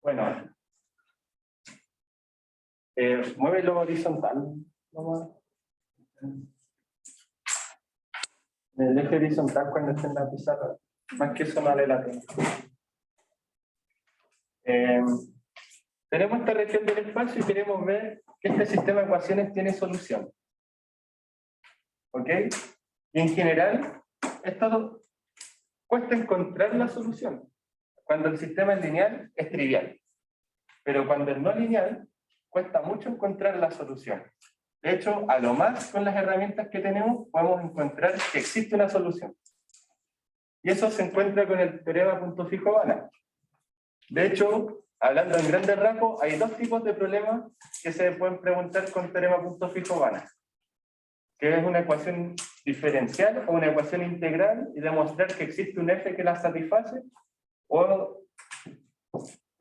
Bueno, muévelo horizontal. El eje horizontal cuando esté en la pizarra. Más que eso no vale la pena. Tenemos esta región del espacio y queremos ver que este sistema de ecuaciones tiene solución. ¿Ok? Y en general, esto cuesta encontrar la solución. Cuando el sistema es lineal, es trivial. Pero cuando es no lineal, cuesta mucho encontrar la solución. De hecho, a lo más con las herramientas que tenemos, podemos encontrar que existe una solución. Y eso se encuentra con el teorema punto fijo Banach. De hecho, hablando en grandes rasgos, hay dos tipos de problemas que se pueden preguntar con teorema punto fijo Banach. Que es una ecuación diferencial o una ecuación integral y demostrar que existe un f que la satisface, o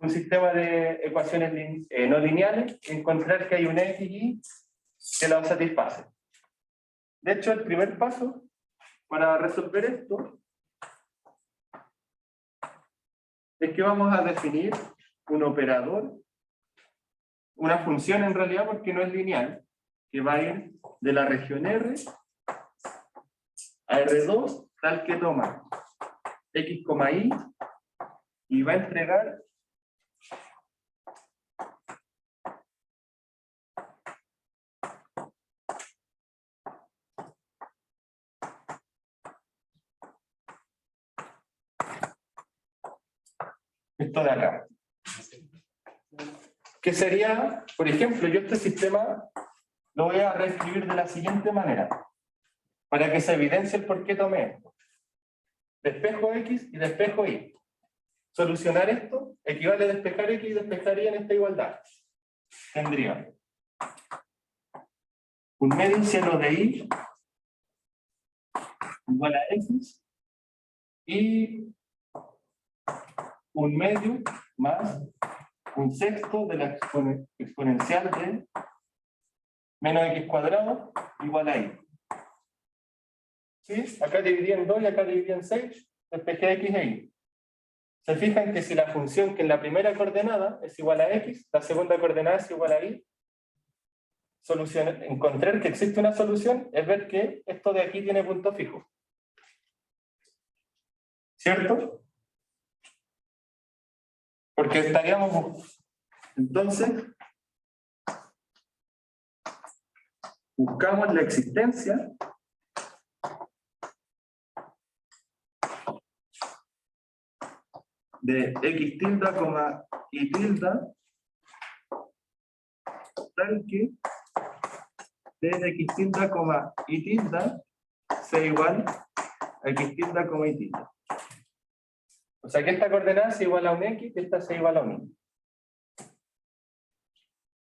un sistema de ecuaciones no lineales y encontrar que hay un x y y que la satisface. De hecho, el primer paso para resolver esto es que vamos a definir un operador, una función en realidad porque no es lineal, que va a ir de la región R a R2, tal que toma x, y va a entregar esto de acá. Que sería, por ejemplo, yo este sistema lo voy a reescribir de la siguiente manera, para que se evidencie el por qué tomé esto. Despejo X y despejo Y. Solucionar esto equivale a despejar X y despejar Y en esta igualdad. Tendría un medio cielo de Y igual a X y un medio más un sexto de la exponencial de menos X cuadrado igual a Y. ¿Sí? Acá dividí en 2 y acá dividí en 6, despejé X e Y. Se fijan que si la función que en la primera coordenada es igual a X, la segunda coordenada es igual a Y, encontrar que existe una solución es ver que esto de aquí tiene punto fijo. ¿Cierto? Porque estaríamos... Entonces, buscamos la existencia de x tilde, y tilde, tal que de x tilde, y tilde sea igual a x tilde, y tilde. O sea que esta coordenada sea igual a un x y esta sea igual a un y.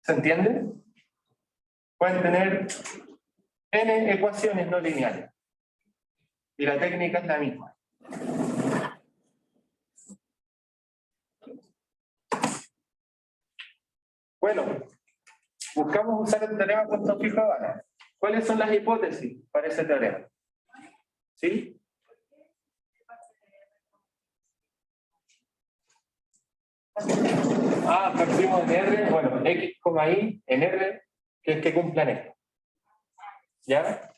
¿Se entiende? Pueden tener n ecuaciones no lineales. Y la técnica es la misma. Bueno, buscamos usar el teorema punto fijo de Banach. ¿Cuáles son las hipótesis para ese teorema? ¿Sí? Partimos en R, bueno, X, Y, en R, que cumplan esto. ¿Ya?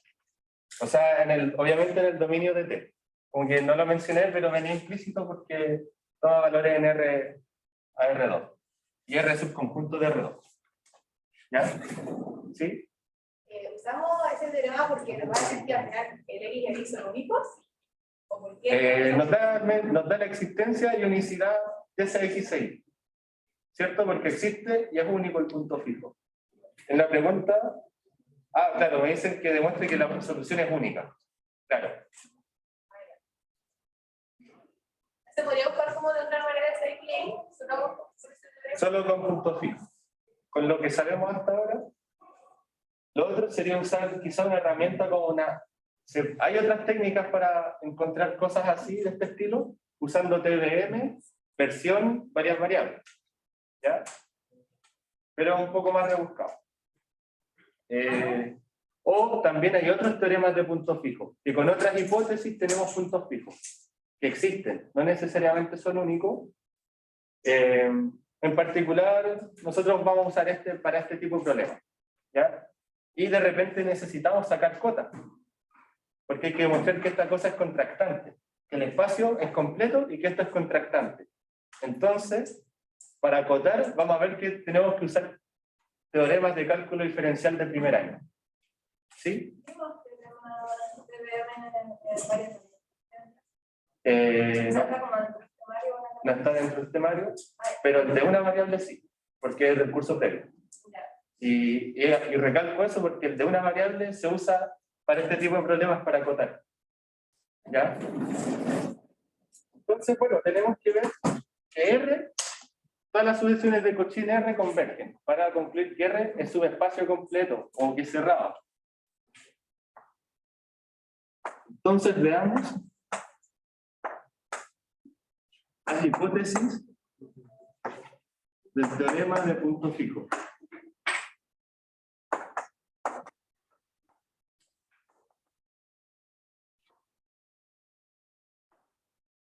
O sea, obviamente en el dominio de T. Como que no lo mencioné, pero venía implícito porque toma valores en R a R2. Y R es subconjunto de R2. ¿Ya? ¿Sí? ¿Usamos ese teorema porque nos va a decir que al final el X y el Y son únicos? ¿O por qué? Nos da la existencia y unicidad de ese X e Y. ¿Cierto? Porque existe y es único el punto fijo. En la pregunta, claro, me dicen que demuestre que la solución es única. Claro. ¿Se podría buscar como de otra manera ese X y Y? Solo con punto fijo. Con lo que sabemos hasta ahora, lo otro sería usar quizá una herramienta como una... Hay otras técnicas para encontrar cosas así, de este estilo, usando TVM, versión, varias variables. ¿Ya? Pero un poco más rebuscado. O también hay otros teoremas de punto fijo, que con otras hipótesis tenemos puntos fijos, que existen, no necesariamente son únicos, En particular, nosotros vamos a usar este para este tipo de problemas, ¿ya? Y de repente necesitamos sacar cotas, porque hay que demostrar que esta cosa es contractante, que el espacio es completo y que esto es contractante. Entonces, para acotar, vamos a ver que tenemos que usar teoremas de cálculo diferencial de primer año. ¿Sí? No está dentro del temario, pero el de una variable sí, porque es del curso previo. Y recalco eso porque el de una variable se usa para este tipo de problemas para acotar. ¿Ya? Entonces, bueno, tenemos que ver que R, todas las sucesiones de Cauchy R convergen para concluir que R es subespacio completo o que es cerrado. Entonces, veamos las hipótesis del teorema de punto fijo.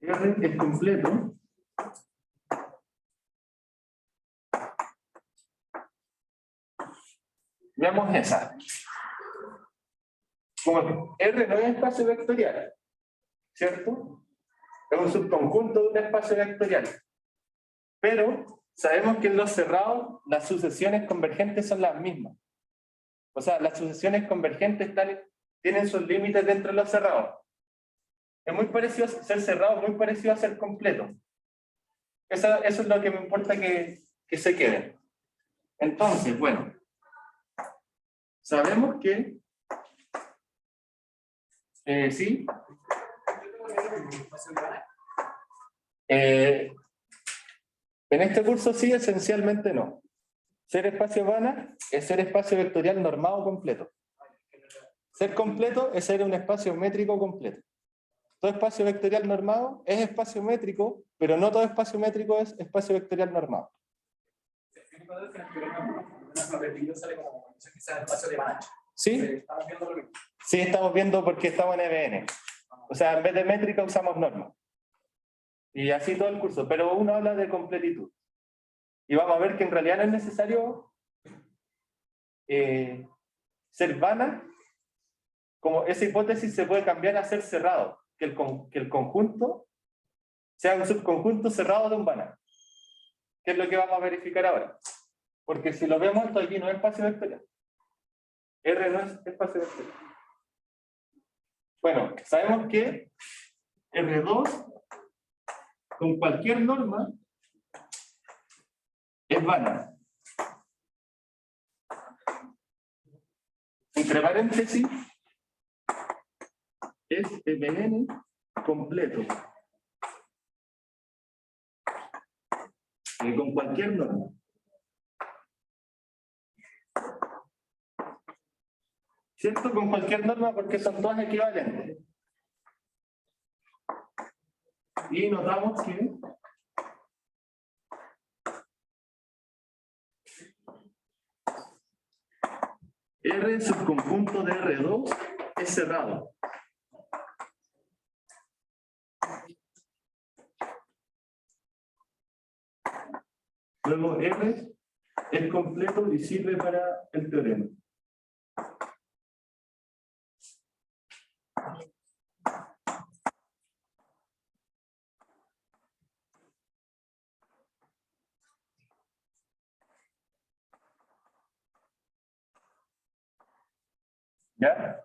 R es completo veamos esa. Como R no es espacio vectorial, ¿cierto? Es un subconjunto de un espacio vectorial. Pero sabemos que en los cerrados las sucesiones convergentes son las mismas. O sea, las sucesiones convergentes tienen sus límites dentro de los cerrados. Es muy parecido a ser cerrado, muy parecido a ser completo. Eso es lo que me importa que se quede. Entonces, bueno, sabemos que sí. En este curso sí, esencialmente no. Ser espacio Banach es ser espacio vectorial normado completo. Ser completo es ser un espacio métrico completo. Todo espacio vectorial normado es espacio métrico, pero no todo espacio métrico es espacio vectorial normado. ¿Sí? Sí, estamos viendo porque estamos en EBN. O sea, en vez de métrica usamos norma. Y así todo el curso, pero uno habla de completitud. Y vamos a ver que en realidad no es necesario ser Banach, como esa hipótesis se puede cambiar a ser cerrado, que el conjunto sea un subconjunto cerrado de un Banach. ¿Qué es lo que vamos a verificar ahora? Porque si lo vemos, esto aquí no es espacio vectorial. R no es espacio vectorial. Bueno, sabemos que R2 con cualquier norma es Banach. Entre paréntesis, es EBN completo. Con cualquier norma. ¿Cierto? Con cualquier norma porque son todas equivalentes. Y notamos que R subconjunto de R2 es cerrado. Luego R es completo y sirve para el teorema. ¿Ya?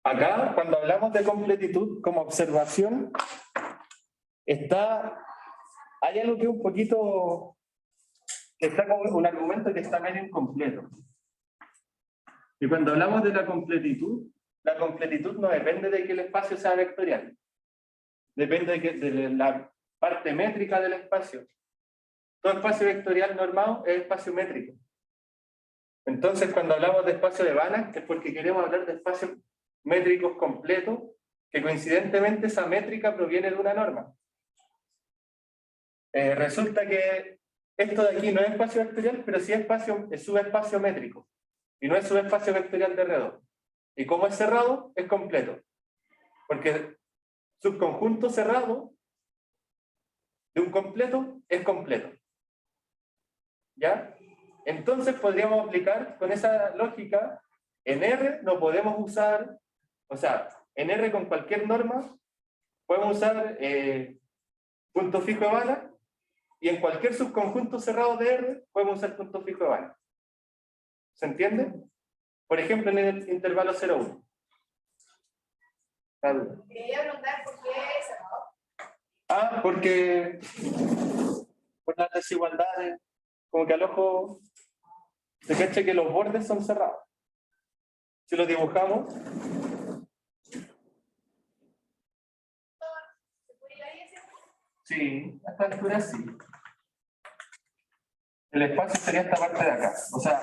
Acá, cuando hablamos de completitud como observación, hay algo que es un poquito, que está como un argumento que está medio incompleto. Y cuando hablamos de la completitud no depende de que el espacio sea vectorial. Depende de la parte métrica del espacio. Todo espacio vectorial normado es espacio métrico. Entonces, cuando hablamos de espacio de Banach, es porque queremos hablar de espacios métricos completos, que coincidentemente esa métrica proviene de una norma. Resulta que esto de aquí no es espacio vectorial, pero sí es subespacio métrico. Y no es subespacio vectorial de R2. Y como es cerrado, es completo. Porque subconjunto cerrado de un completo es completo. ¿Ya? Entonces podríamos aplicar con esa lógica, en R no podemos usar, o sea, en R con cualquier norma podemos usar punto fijo de bala, y en cualquier subconjunto cerrado de R podemos usar punto fijo de bala. ¿Se entiende? Por ejemplo, en el intervalo 0,1. Quería preguntar por qué cerrado. Ah, porque por las desigualdades, como que al ojo se cacha que los bordes son cerrados. Si los dibujamos, ¿Se puede ir ahí ese? sí, a esta altura sí. El espacio sería esta parte de acá, o sea,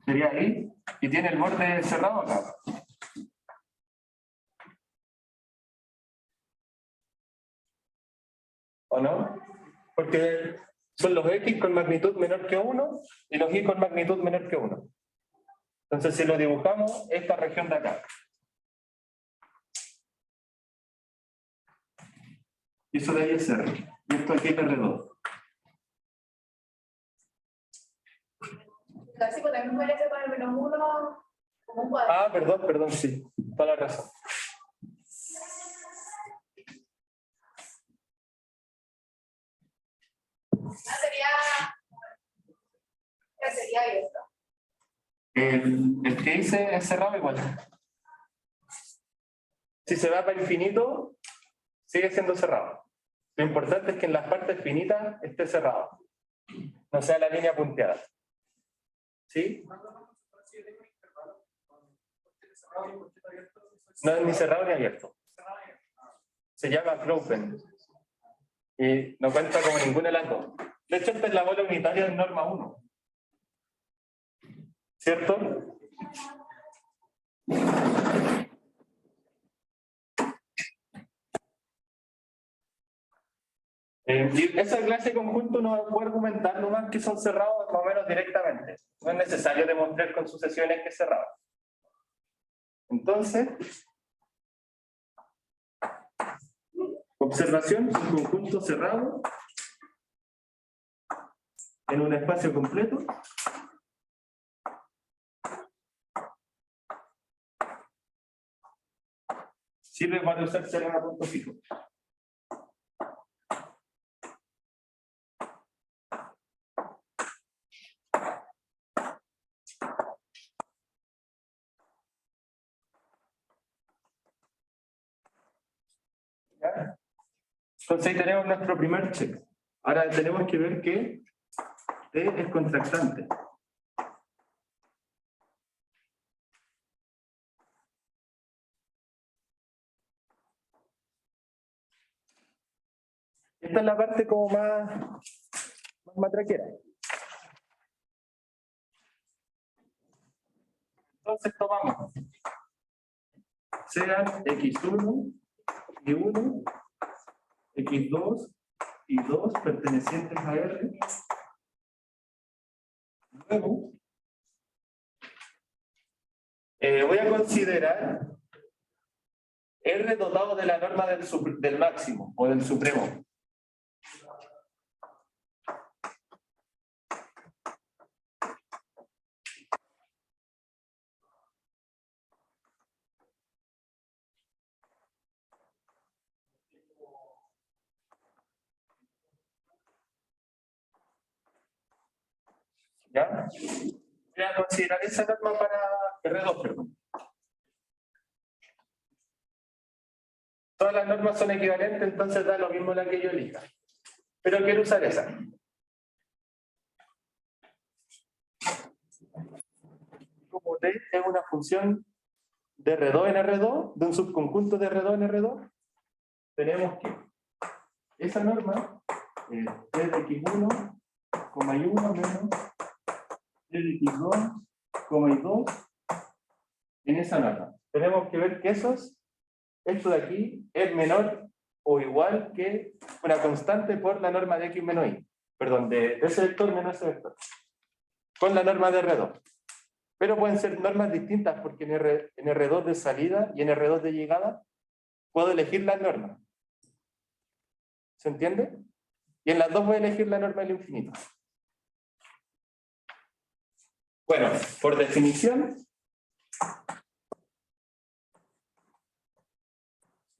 sería ahí, y tiene el borde cerrado acá. ¿O no? Porque son los X con magnitud menor que 1 y los Y con magnitud menor que 1. Entonces, si lo dibujamos, esta región de acá. Y eso de ahí es R. Y esto aquí es R2. Casi pues también puede ser con el menos 1 como un cuadrado. Ah, perdón, sí. Toda la razón. Sería abierto. El que hice es cerrado igual. Si se va para infinito, sigue siendo cerrado. Lo importante es que en las partes finitas esté cerrado. No sea la línea punteada. ¿Sí? No es ni cerrado ni abierto. Se llama closed. Y no cuenta como ningún helato. De hecho, esta es la bola unitaria de norma 1. ¿Cierto? Y esa clase de conjunto no puede argumentar nomás que son cerrados más o menos directamente. No es necesario demostrar con sucesiones que es cerrado. Entonces, observación, un conjunto cerrado en un espacio completo sirve para usar cerrado a punto fijo. ¿Ya? Entonces ahí tenemos nuestro primer check. Ahora tenemos que ver que T es contractante. Esta es la parte como más matraquera. Entonces tomamos sean x1 y 1, x2 y 2 pertenecientes a R. Luego, voy a considerar R dotado de la norma del máximo o del supremo. ¿Ya? Voy a considerar esa norma para R2, perdón. Todas las normas son equivalentes, entonces da lo mismo la que yo elija. Pero quiero usar esa. Como T es una función de R2 en R2, de un subconjunto de R2 en R2, tenemos que esa norma es T de x1, y 1 menos T de x2, y 2 en esa norma. Tenemos que ver que esto de aquí es menor o igual que una constante por la norma de x menos y. Perdón, de ese vector menos ese vector. Con la norma de R2. Pero pueden ser normas distintas porque en R2 de salida y en R2 de llegada puedo elegir las normas. ¿Se entiende? Y en las dos voy a elegir la norma del infinito. Bueno, por definición,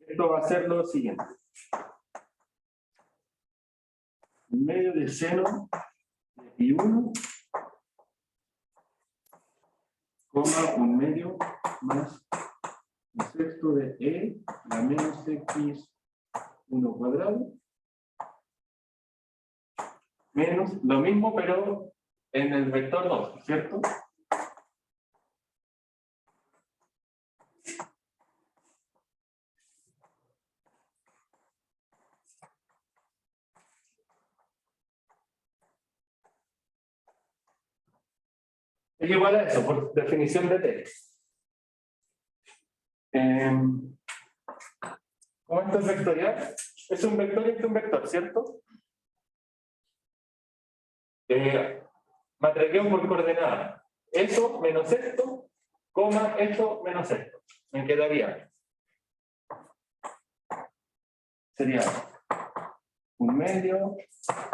esto va a ser lo siguiente. En medio de seno de pi1, coma un medio más un sexto de e, la menos x1 cuadrado, menos lo mismo, pero en el vector 2, ¿cierto? Es igual a eso, por definición de t. ¿Cómo esto es vectorial? Es un vector y este es un vector, ¿cierto? Matraqueo por coordenadas. Eso menos esto, coma esto menos esto. Me quedaría. Sería un medio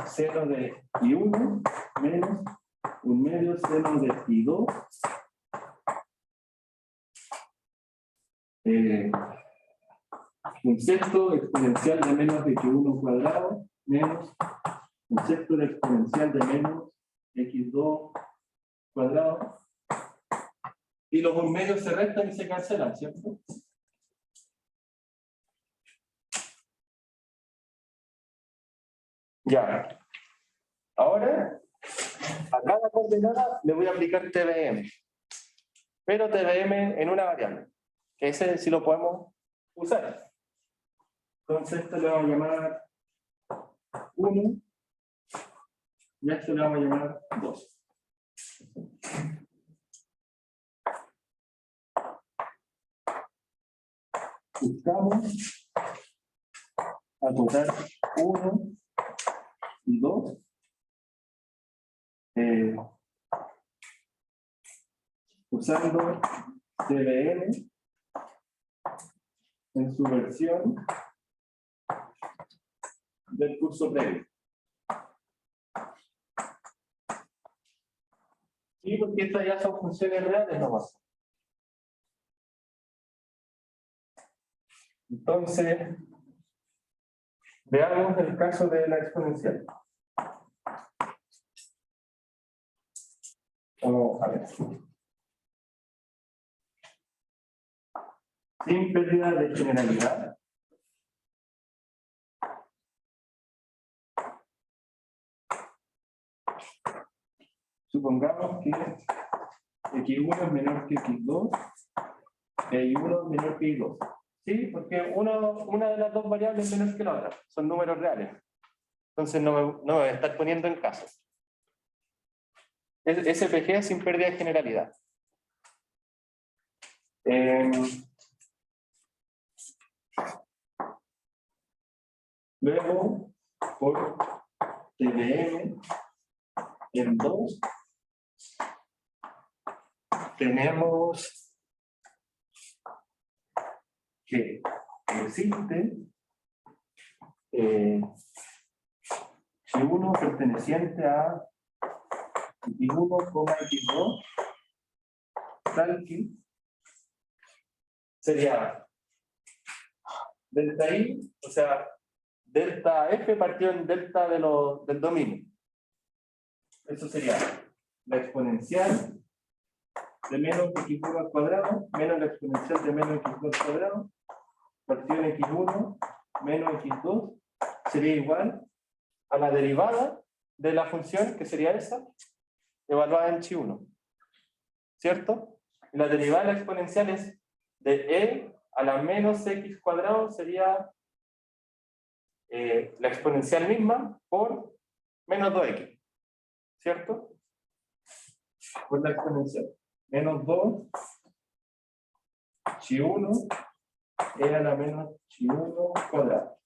seno de i1 menos un medio seno de i2 un sexto exponencial de menos de x1 cuadrado menos un sexto de exponencial de menos x2 cuadrado. Y los un medios se restan y se cancelan, ¿cierto? Ya. Ahora, a cada coordenada le voy a aplicar TBM. Pero TBM en una variable. Que ese sí lo podemos usar. Entonces esto le vamos a llamar 1 y a esto le vamos a llamar 2. Buscamos acotar 1 y 2. Usando TBM en su versión del curso previo. Sí, porque estas ya son funciones reales nomás. Entonces, veamos el caso de la exponencial. Vamos a ver. Sin pérdida de generalidad. Supongamos que x1 es menor que x2 y y1 es menor que y2. ¿Sí? Porque una de las dos variables es menor que la otra. Son números reales. Entonces no me voy a estar poniendo en casos. SPG es sin pérdida de generalidad. Luego, por TBM en 2, tenemos que existe y1 perteneciente a y1, x2, tal que sería delta i, o sea, delta f partido en delta del dominio. Eso sería la exponencial de menos x1 al cuadrado menos la exponencial de menos x2 al cuadrado partido en x1 menos x2 sería igual a la derivada de la función, que sería esa, evaluada en chi1. ¿Cierto? Y la derivada de la exponencial es de e a la menos x cuadrado, sería la exponencial misma por menos 2x. ¿Cierto? Por la exponencial. Menos 2 chi1 e a la menos chi1 cuadrado.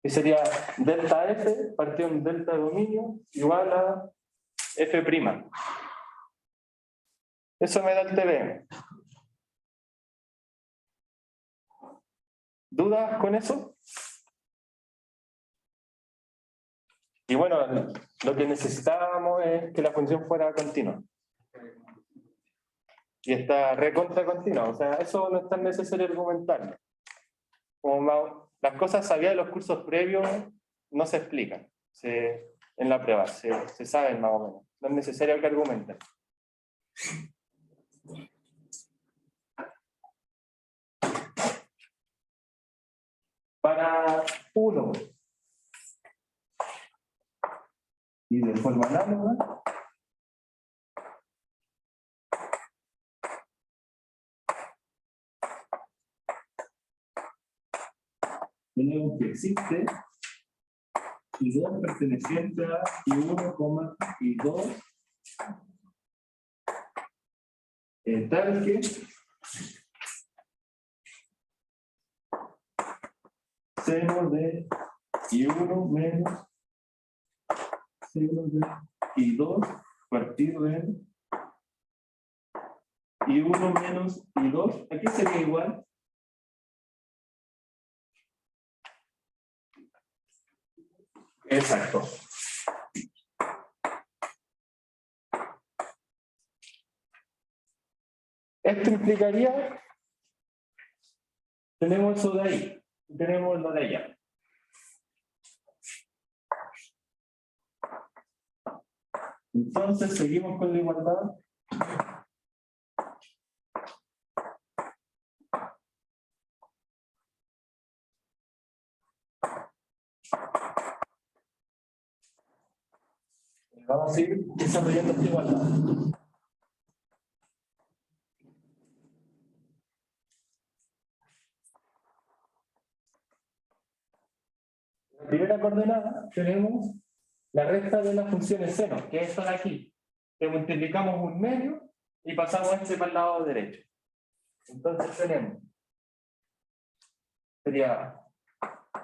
Que sería delta f partido en delta de dominio igual a F'. Eso me da el TBM. ¿Dudas con eso? Y bueno, lo que necesitábamos es que la función fuera continua. Y está recontra continua, o sea, eso no es tan necesario argumentarlo. Las cosas sabidas de los cursos previos no se explican en la prueba, se saben más o menos. No es necesario que argumenten. Para 1 y de forma análoga, tenemos que existe I2 perteneciente a I1, I2 tal que seno de I1 menos seno de I2 partido en I1 menos I2. Aquí sería igual. Exacto. Esto implicaría, tenemos eso de ahí, tenemos lo de allá. Entonces, seguimos con la igualdad. Vamos a seguir desarrollando esta igualdad. En la primera coordenada tenemos la recta de las funciones seno, que es esta de aquí. Que multiplicamos un medio y pasamos este para el lado derecho. Entonces tenemos, sería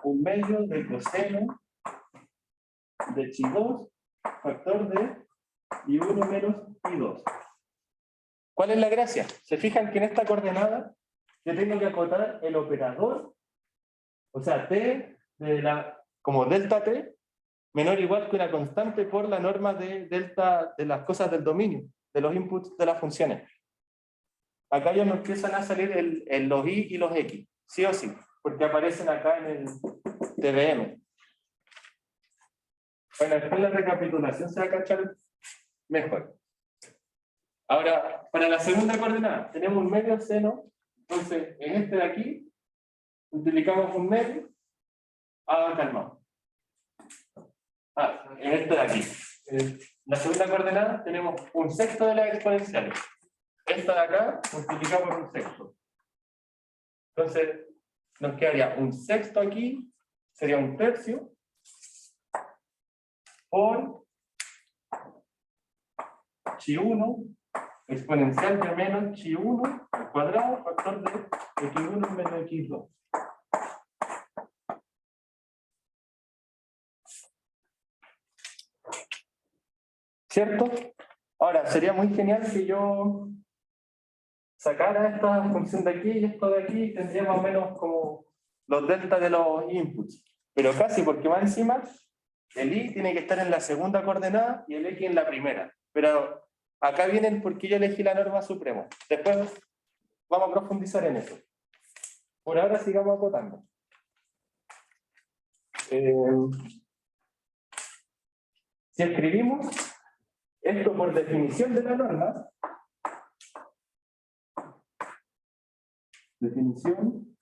un medio de coseno de chi2 factor de I1 menos I2. ¿Cuál es la gracia? Se fijan que en esta coordenada yo tengo que acotar el operador, o sea, t como delta t, menor o igual que una constante por la norma de delta de las cosas del dominio, de los inputs de las funciones. Acá ya nos empiezan a salir los y y los x, sí o sí, porque aparecen acá en el TBM. Bueno, después la recapitulación se va a cachar mejor. Ahora, para la segunda coordenada, tenemos un medio seno, entonces en este de aquí, multiplicamos un medio, calmado. En este de aquí. En la segunda coordenada tenemos un sexto de las exponenciales. Esta de acá, multiplicamos por un sexto. Entonces, nos quedaría un sexto aquí, sería un tercio, por chi1 exponencial de menos chi1 al cuadrado factor de x1 menos x2. ¿Cierto? Ahora, sería muy genial que yo sacara esta función de aquí y esto de aquí, tendría más o menos como los deltas de los inputs. Pero casi, porque más encima, el y tiene que estar en la segunda coordenada y el x en la primera. Pero acá viene el por qué yo elegí la norma suprema. Después vamos a profundizar en eso. Por ahora sigamos acotando. Si escribimos esto por definición de la norma, definición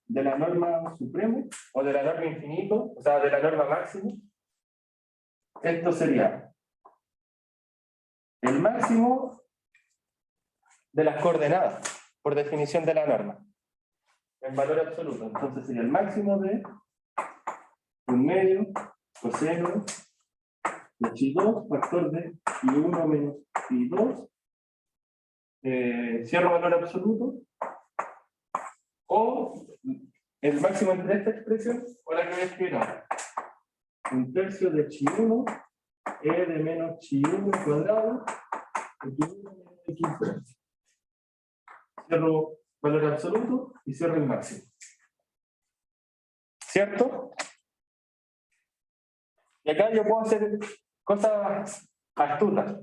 de la norma suprema o de la norma infinito, o sea, de la norma máxima, esto sería el máximo de las coordenadas por definición de la norma en valor absoluto. Entonces sería el máximo de un medio coseno de chi2 factor de i1 menos i2, cierro valor absoluto, o el máximo entre esta expresión o la que voy a escribir ahora. Un tercio de chi1 E de menos chi1 al cuadrado, x1 menos x2. Cierro valor absoluto y cierro el máximo. ¿Cierto? Y acá yo puedo hacer cosas astutas.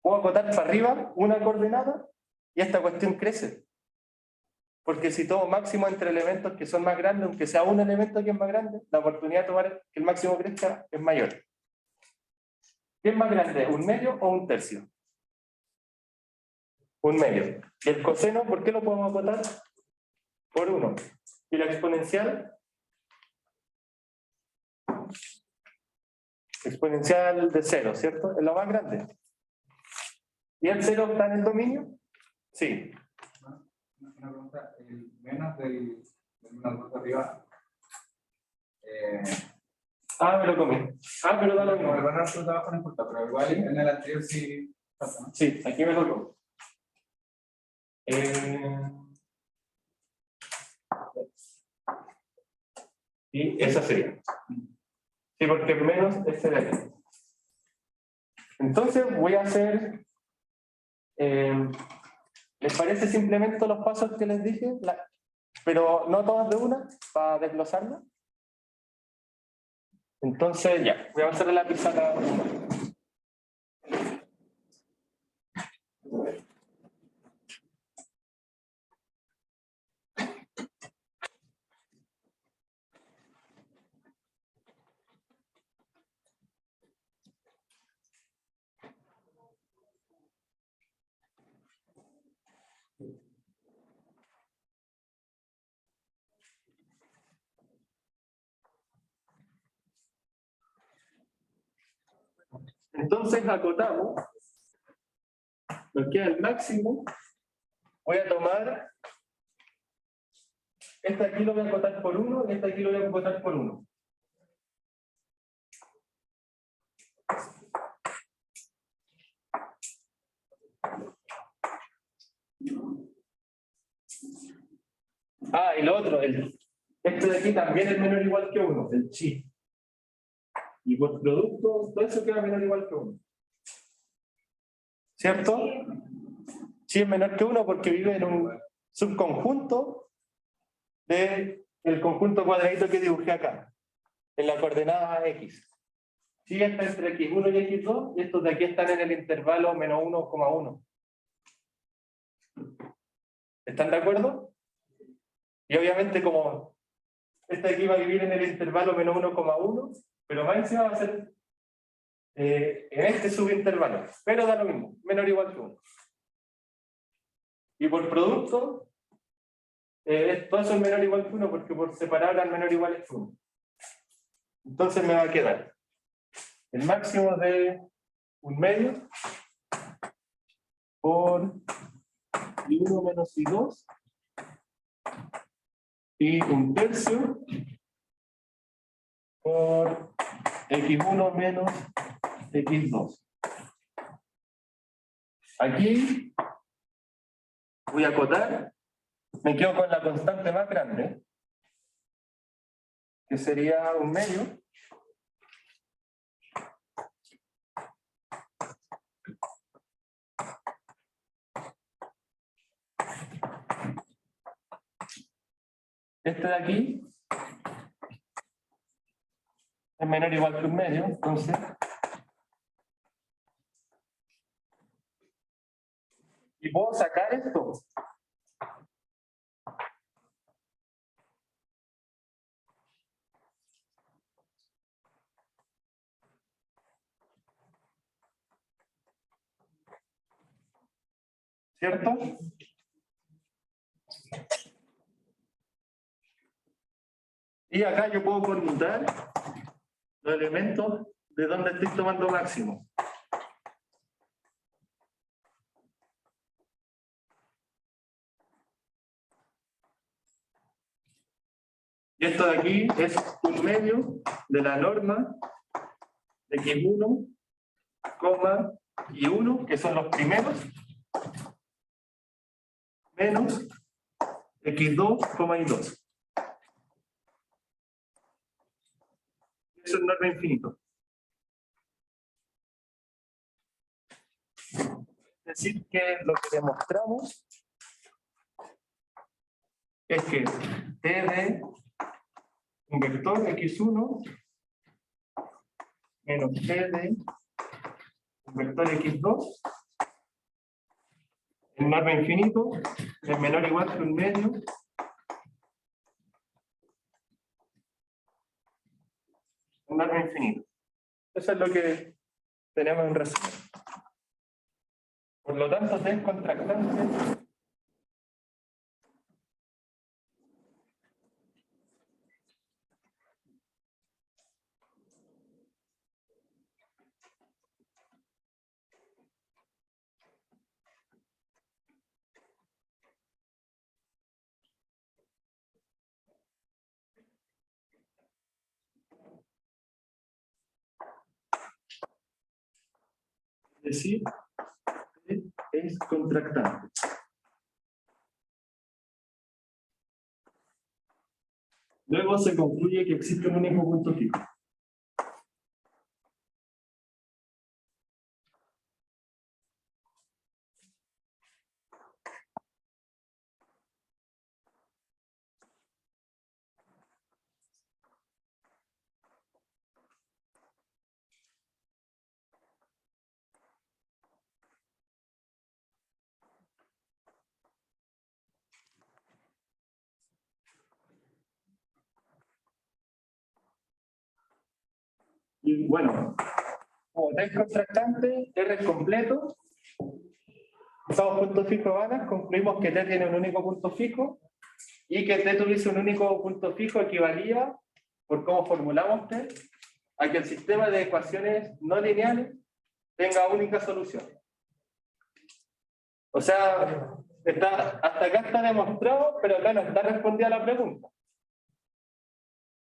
Puedo acotar para arriba una coordenada y esta cuestión crece. Porque si tomo máximo entre elementos que son más grandes, aunque sea un elemento que es más grande, la oportunidad de tomar que el máximo crezca es mayor. ¿Qué es más grande? ¿Un medio o un tercio? Un medio. ¿Y el coseno, por qué lo podemos acotar? Por 1. ¿Y la exponencial? Exponencial de 0, ¿cierto? Es lo más grande. ¿Y el 0 está en el dominio? Sí. Una pregunta, el menos del menos de arriba. Me lo comí. Pero da lo mismo. El valor absoluto abajo no importa, pero igual en el anterior sí pasa, ¿no? Sí, aquí me lo comí. Y esa sería. Sí, porque menos es de aquí. Entonces voy a hacer. ¿Les parece simplemente los pasos que les dije? Pero no todas de una, para desglosarlo. Entonces ya, voy a hacer la pizarra. Entonces acotamos, nos queda el máximo. Voy a tomar, este aquí lo voy a acotar por 1 y este aquí lo voy a acotar por 1. Y lo otro, este de aquí también es menor o igual que 1, el chi. Y por producto, todo eso queda menor o igual que 1. ¿Cierto? Chi es menor que 1 porque vive en un subconjunto del conjunto cuadradito que dibujé acá, en la coordenada x. Chi está entre x1 y x2, y estos de aquí están en el intervalo menos 1,1. ¿Están de acuerdo? Y obviamente como este de aquí va a vivir en el intervalo menos 1,1, pero más encima va a ser en este subintervalo, pero da lo mismo, menor o igual que 1. Y por producto, todo eso es menor o igual que 1, porque por separado eran menor o iguales que 1. Entonces me va a quedar el máximo de un medio por I1 menos I2 y un tercio por X1 menos X2. Aquí voy a acotar, me quedo con la constante más grande, que sería un medio. Este de aquí es menor o igual que un medio, entonces y puedo sacar esto. ¿Cierto? Y acá yo puedo conmutar los elementos de donde estoy tomando máximo. Y esto de aquí es un medio de la norma de x1, y 1, que son los primeros, menos x2, y 2. Eso es norma infinito. decir que lo que demostramos es que T de un vector x1 menos T de un vector x2 en norma infinito es menor o igual que un medio en norma infinito. Eso es lo que tenemos en resumen. Por lo tanto, T es contractante. Es decir, es contractante. Luego se concluye que existe un único punto fijo. Y bueno, como T es contractante, R es completo. Usamos puntos fijos vanas, concluimos que T tiene un único punto fijo y que T tuviese un único punto fijo equivalía, por cómo formulamos T, a que el sistema de ecuaciones no lineales tenga única solución. O sea, hasta acá está demostrado, pero acá no está respondida la pregunta.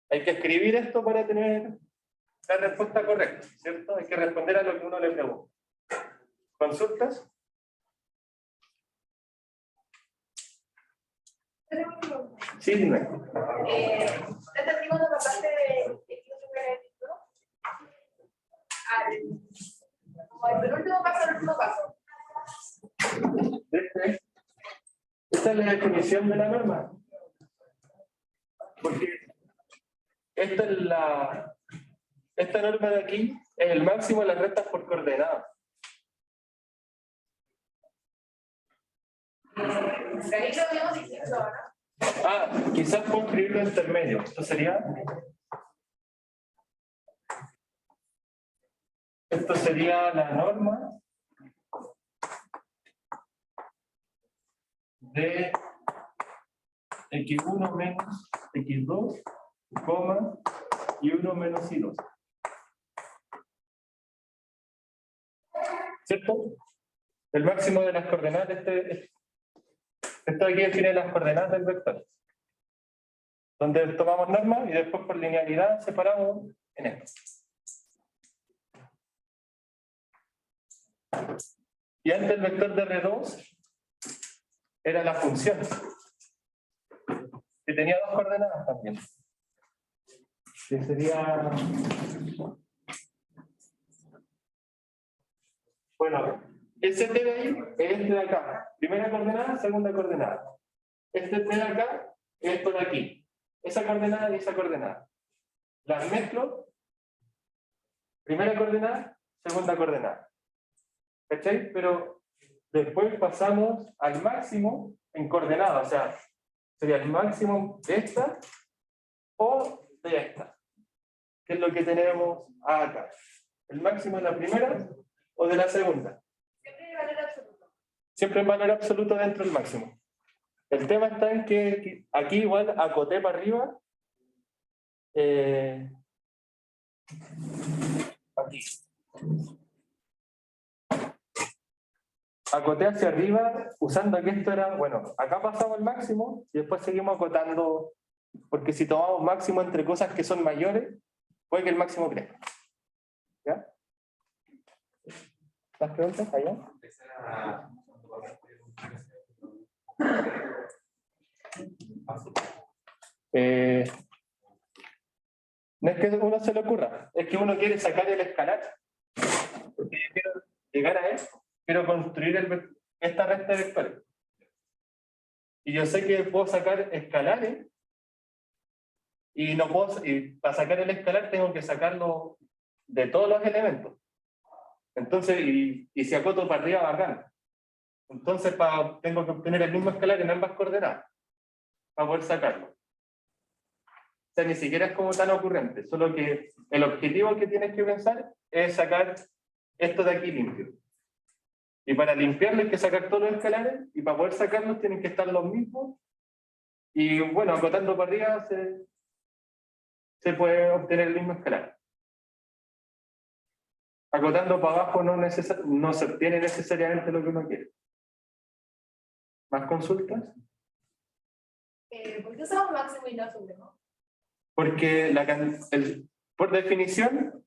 Hay que escribir esto para tener la respuesta correcta, ¿cierto? Hay que responder a lo que uno le pregunta. ¿Consultas? Sí, dime. Esta segunda parte de como el penúltimo paso al último paso. Esta es la definición de la norma. Porque esta norma de aquí es el máximo de las rectas por coordenadas. Ahí lo habíamos diciendo, ¿no? Ah, quizás puedo escribirlo en intermedio. Esto sería la norma de x1 menos x2, coma, y 1 menos y2. ¿Cierto? El máximo de las coordenadas, esto aquí define las coordenadas del vector. Donde tomamos norma y después por linealidad separamos en esto. Y antes el vector de R2 era la función, que tenía dos coordenadas también. Que sería... Bueno, ese T de ahí es este de acá. Primera coordenada, segunda coordenada. Este T de acá es esto de aquí. Esa coordenada y esa coordenada. Las mezclo. Primera coordenada, segunda coordenada. ¿Cachai? Pero después pasamos al máximo en coordenada. O sea, sería el máximo de esta o de esta. ¿Qué es lo que tenemos acá? ¿El máximo de la primera o de la segunda? Siempre en valor absoluto. Siempre en valor absoluto dentro del máximo. El tema está en que aquí igual acoté para arriba. Aquí. Acoté hacia arriba usando que esto era, bueno, acá pasamos el máximo y después seguimos acotando, porque si tomamos máximo entre cosas que son mayores, puede que el máximo crezca. ¿Ya? ¿Más preguntas allá? No es que uno se le ocurra, es que uno quiere sacar el escalar. Porque yo quiero llegar a esto. quiero construir esta resta de vectores. Y yo sé que puedo sacar escalares, y no puedo, y para sacar el escalar tengo que sacarlo de todos los elementos. Entonces, y si acoto para arriba, bacán. Entonces tengo que obtener el mismo escalar en ambas coordenadas para poder sacarlo. O sea, ni siquiera es como tan ocurrente, solo que el objetivo que tienes que pensar es sacar esto de aquí limpio. Y para limpiarlo hay que sacar todos los escalares, y para poder sacarlos tienen que estar los mismos. Y bueno, acotando para arriba se puede obtener el mismo escalar. Acotando para abajo no se obtiene necesariamente lo que uno quiere. ¿Más consultas? ¿Por qué usamos máximo y no supremo? Porque por definición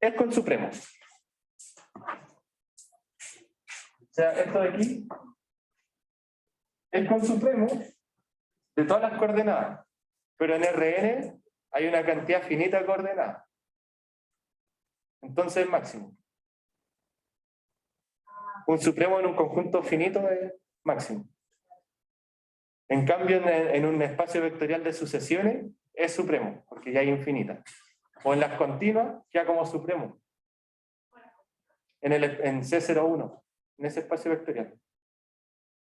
es con supremo. O sea, esto de aquí es con supremo de todas las coordenadas. Pero en Rn hay una cantidad finita de coordenadas. Entonces es máximo. Un supremo en un conjunto finito es máximo. En cambio, en un espacio vectorial de sucesiones es supremo, porque ya hay infinitas. O en las continuas, ya como supremo. En C01, en ese espacio vectorial.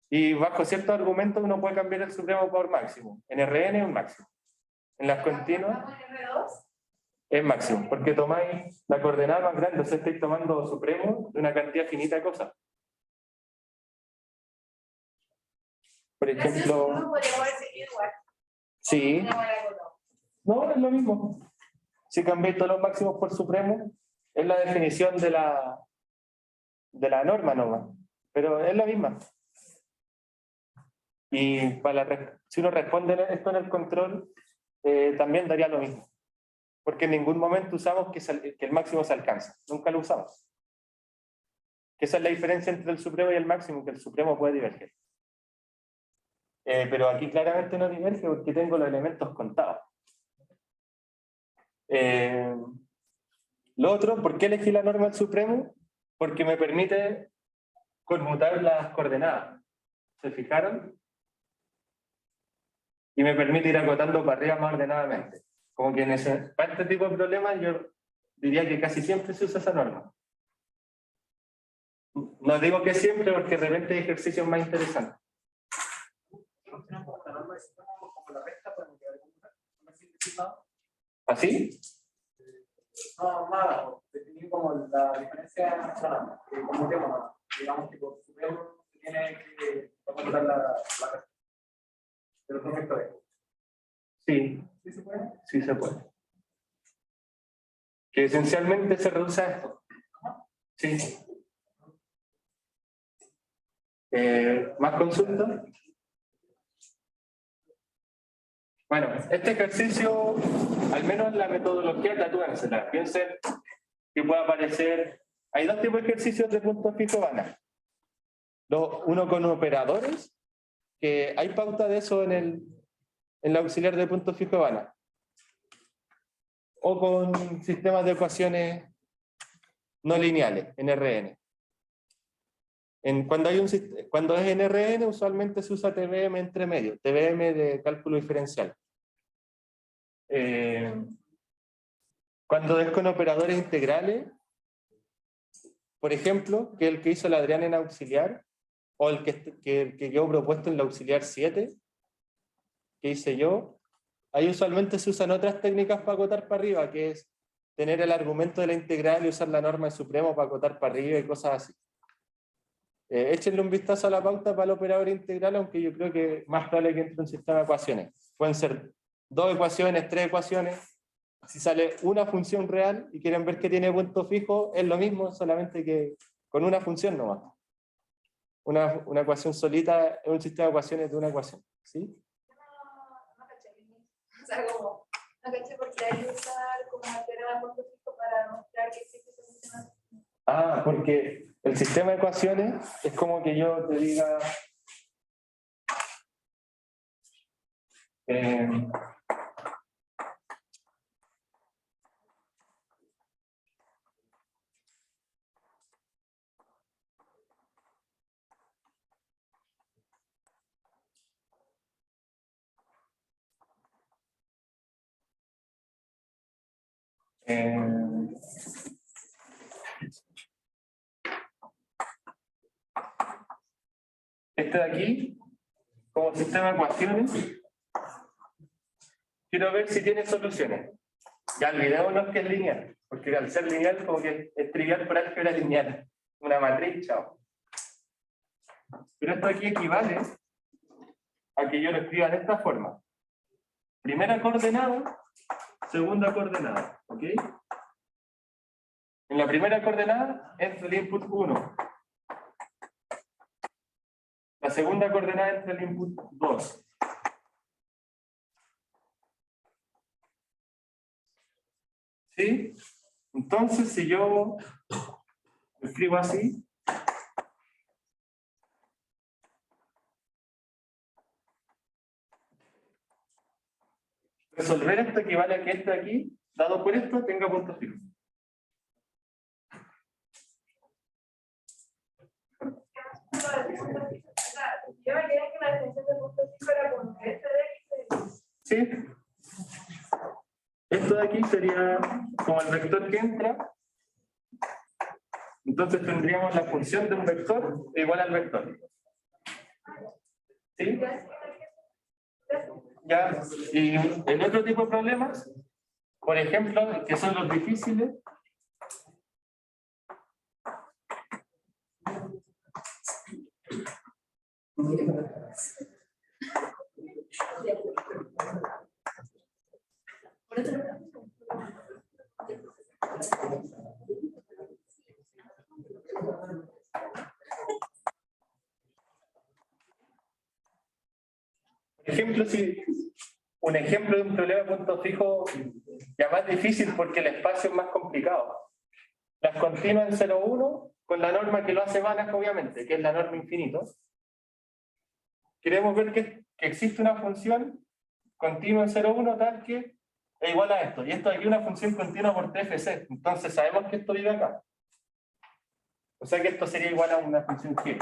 Y bajo ciertos argumentos uno puede cambiar el supremo por máximo. En Rn es un máximo. En las continuas es máximo, porque tomáis la coordenada más grande, o sea, estáis tomando supremo de una cantidad finita de cosas. Por ejemplo... Sí. No, es lo mismo. Si cambiáis todos los máximos por supremo, es la definición de la norma nomás. Pero es la misma. Y si uno responde esto en el control, también daría lo mismo. Porque en ningún momento usamos que el máximo se alcanza. Nunca lo usamos. Esa es la diferencia entre el supremo y el máximo, que el supremo puede diverger. Pero aquí claramente no diverge porque tengo los elementos contados. Lo otro, ¿por qué elegí la norma del supremo? Porque me permite conmutar las coordenadas. ¿Se fijaron? Y me permite ir acotando para arriba más ordenadamente. Como que para este tipo de problemas yo diría que casi siempre se usa esa norma. No digo que siempre, porque de repente hay ejercicios más interesantes. ¿Así? No, nada, definir como la diferencia nacional, como tema, digamos que por supremo tiene que computar la de los dos vectores. Sí. ¿Sí se puede? Sí se puede. Que esencialmente se reduce a esto. Sí. ¿Más consultas? Bueno, este ejercicio, al menos en la metodología, tatúensela. Piensen que puede aparecer. Hay dos tipos de ejercicios de punto fijo Banach. Uno con operadores, que hay pauta de eso en la auxiliar de punto fijo Banach. O con sistemas de ecuaciones no lineales, en Rn. Cuando es en Rn, usualmente se usa TBM entre medio, TBM de cálculo diferencial. Cuando es con operadores integrales, por ejemplo, que el que hizo el Adrián en auxiliar, o el que yo he propuesto en la auxiliar 7, que hice yo, ahí usualmente se usan otras técnicas para acotar para arriba, que es tener el argumento de la integral y usar la norma de supremo para acotar para arriba y cosas así. Échenle un vistazo a la pauta para el operador integral, aunque yo creo que más probable que entre un sistema de ecuaciones. Pueden ser 2 ecuaciones, 3 ecuaciones. Si sale una función real y quieren ver que tiene punto fijo, es lo mismo, solamente que con una función nomás. Una ecuación solita es un sistema de ecuaciones de una ecuación. ¿Sí? No caché. O sea, como, no caché porque hay que usar como el teorema de punto fijo para mostrar que existe ese sistema. Ah, porque el sistema de ecuaciones es como que yo te diga... Este de aquí, como sistema de ecuaciones, quiero ver si tiene soluciones. Ya olvidémonos que es lineal, porque al ser lineal como que es trivial por álgebra lineal. Una matriz, chao. Pero esto aquí equivale a que yo lo escriba de esta forma. Primera coordenada, segunda coordenada, ¿ok? En la primera coordenada entra el input 1. La segunda coordenada entra el input 2. ¿Sí? Entonces, si yo lo escribo así, resolver esto equivale a que este de aquí, dado por esto, tenga punto fijo. Yo me quedé que la definición de punto fijo era como que este de X. ¿Sí? Esto de aquí sería como el vector que entra. Entonces tendríamos la función de un vector igual al vector. ¿Sí? Ya. Y en otro tipo de problemas, por ejemplo, que son los difíciles, un ejemplo de un problema de punto fijo ya más difícil porque el espacio es más complicado. Las continuas en 0,1 con la norma que lo hace Banach, obviamente, que es la norma infinito. Queremos ver que existe una función continua en 0,1 tal que es igual a esto. Y esto aquí es una función continua por TFC. Entonces sabemos que esto vive acá. O sea que esto sería igual a una función G.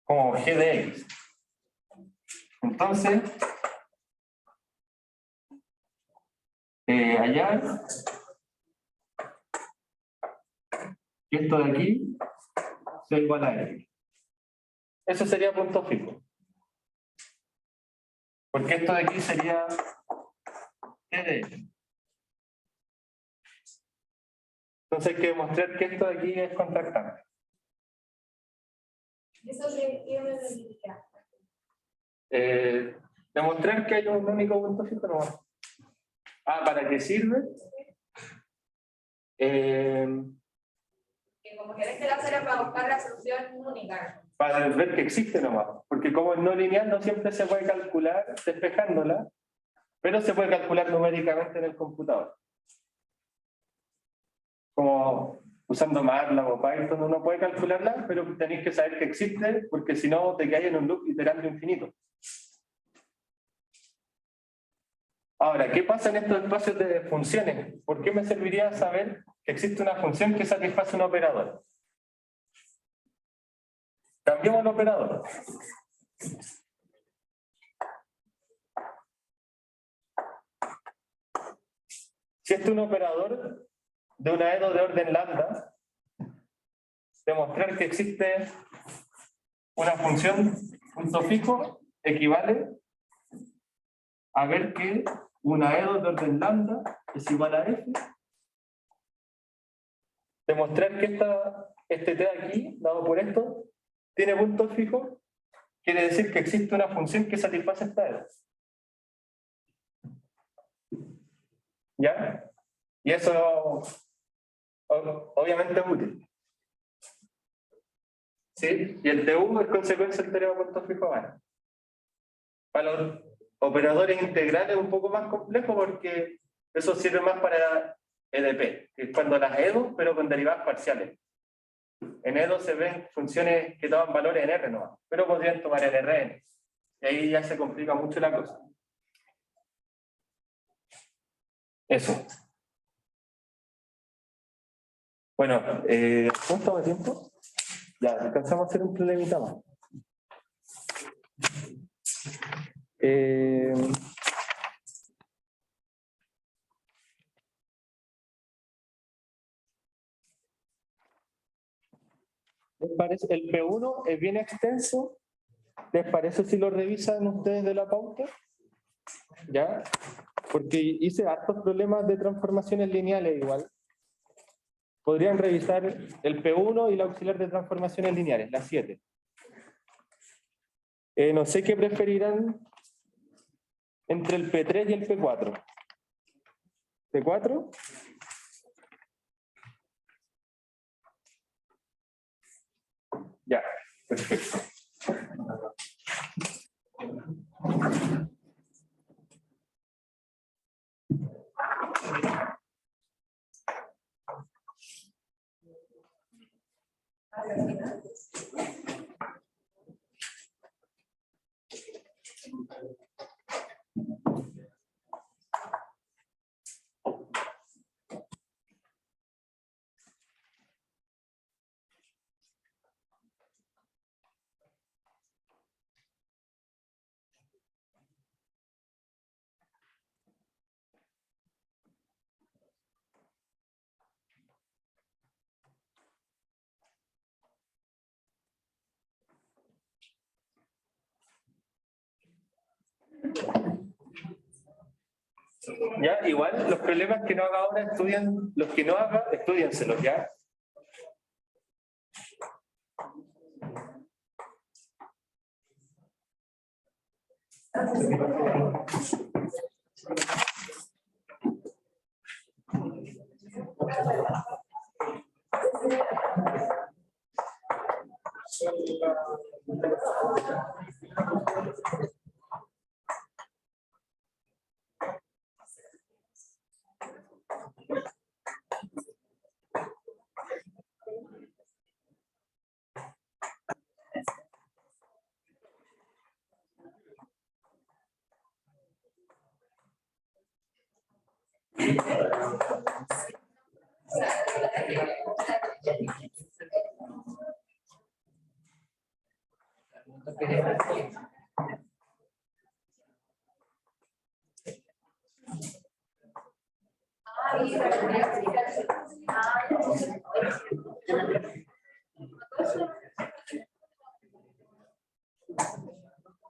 Como G de X. Entonces, allá, y esto de aquí sea igual a X. Eso sería punto fijo. Porque esto de aquí sería G de X. Entonces hay que demostrar que esto de aquí es contractante. Eso de qué me significa. Demostrar que hay un único punto fijo no. ¿Para qué sirve? Que como que este láser es para buscar la solución única. Para ver que existe nomás. Porque como es no lineal no siempre se puede calcular despejándola, pero se puede calcular numéricamente en el computador. Como usando MATLAB o Python uno puede calcularla, pero tenéis que saber que existe, porque si no te quedáis en un loop iterando infinito. Ahora, ¿qué pasa en estos espacios de funciones? ¿Por qué me serviría saber que existe una función que satisface un operador? Cambiamos el operador. Si este es un operador de una EDO de orden lambda, demostrar que existe una función punto fijo equivale a ver que una EDO de orden lambda es igual a F. Demostrar que este T aquí, dado por esto, tiene punto fijo, quiere decir que existe una función que satisface esta EDO. ¿Ya? Y eso obviamente es útil. ¿Sí? Y el TU es consecuencia del teorema de punto fijo Banach. Para los operadores integrales es un poco más complejo porque eso sirve más para EDP, que es cuando las EDO, pero con derivadas parciales. En EDO se ven funciones que toman valores en R nomás, pero podrían tomar en Rn. Y ahí ya se complica mucho la cosa. Eso. Bueno, ¿cómo estamos de tiempo? Ya, alcanzamos a hacer un problemita más. ¿Les parece? El P1 es bien extenso. ¿Les parece si lo revisan ustedes de la pauta? ¿Ya? Porque hice hartos problemas de transformaciones lineales igual. Podrían revisar el P1 y la auxiliar de transformaciones lineales, la 7. No sé qué preferirán entre el P3 y el P4. ¿P4? Ya, perfecto. Ya, igual los problemas que no haga ahora estudian, los que no haga, estudianselos, ¿ya?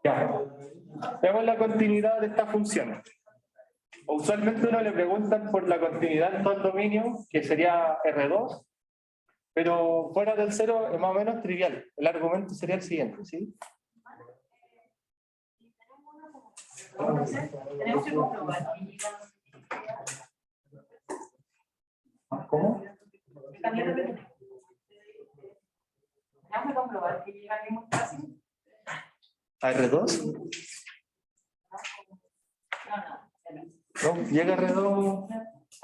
Ya. Veamos la continuidad de esta función. Usualmente uno le preguntan por la continuidad en todo el dominio, que sería R2, pero fuera del cero es más o menos trivial. El argumento sería el siguiente, ¿sí? Tenemos que comprobar. ¿Cómo? Tenemos que comprobar que llegaremos fácil. ¿A R2? No. ¿No? ¿Llega R2? No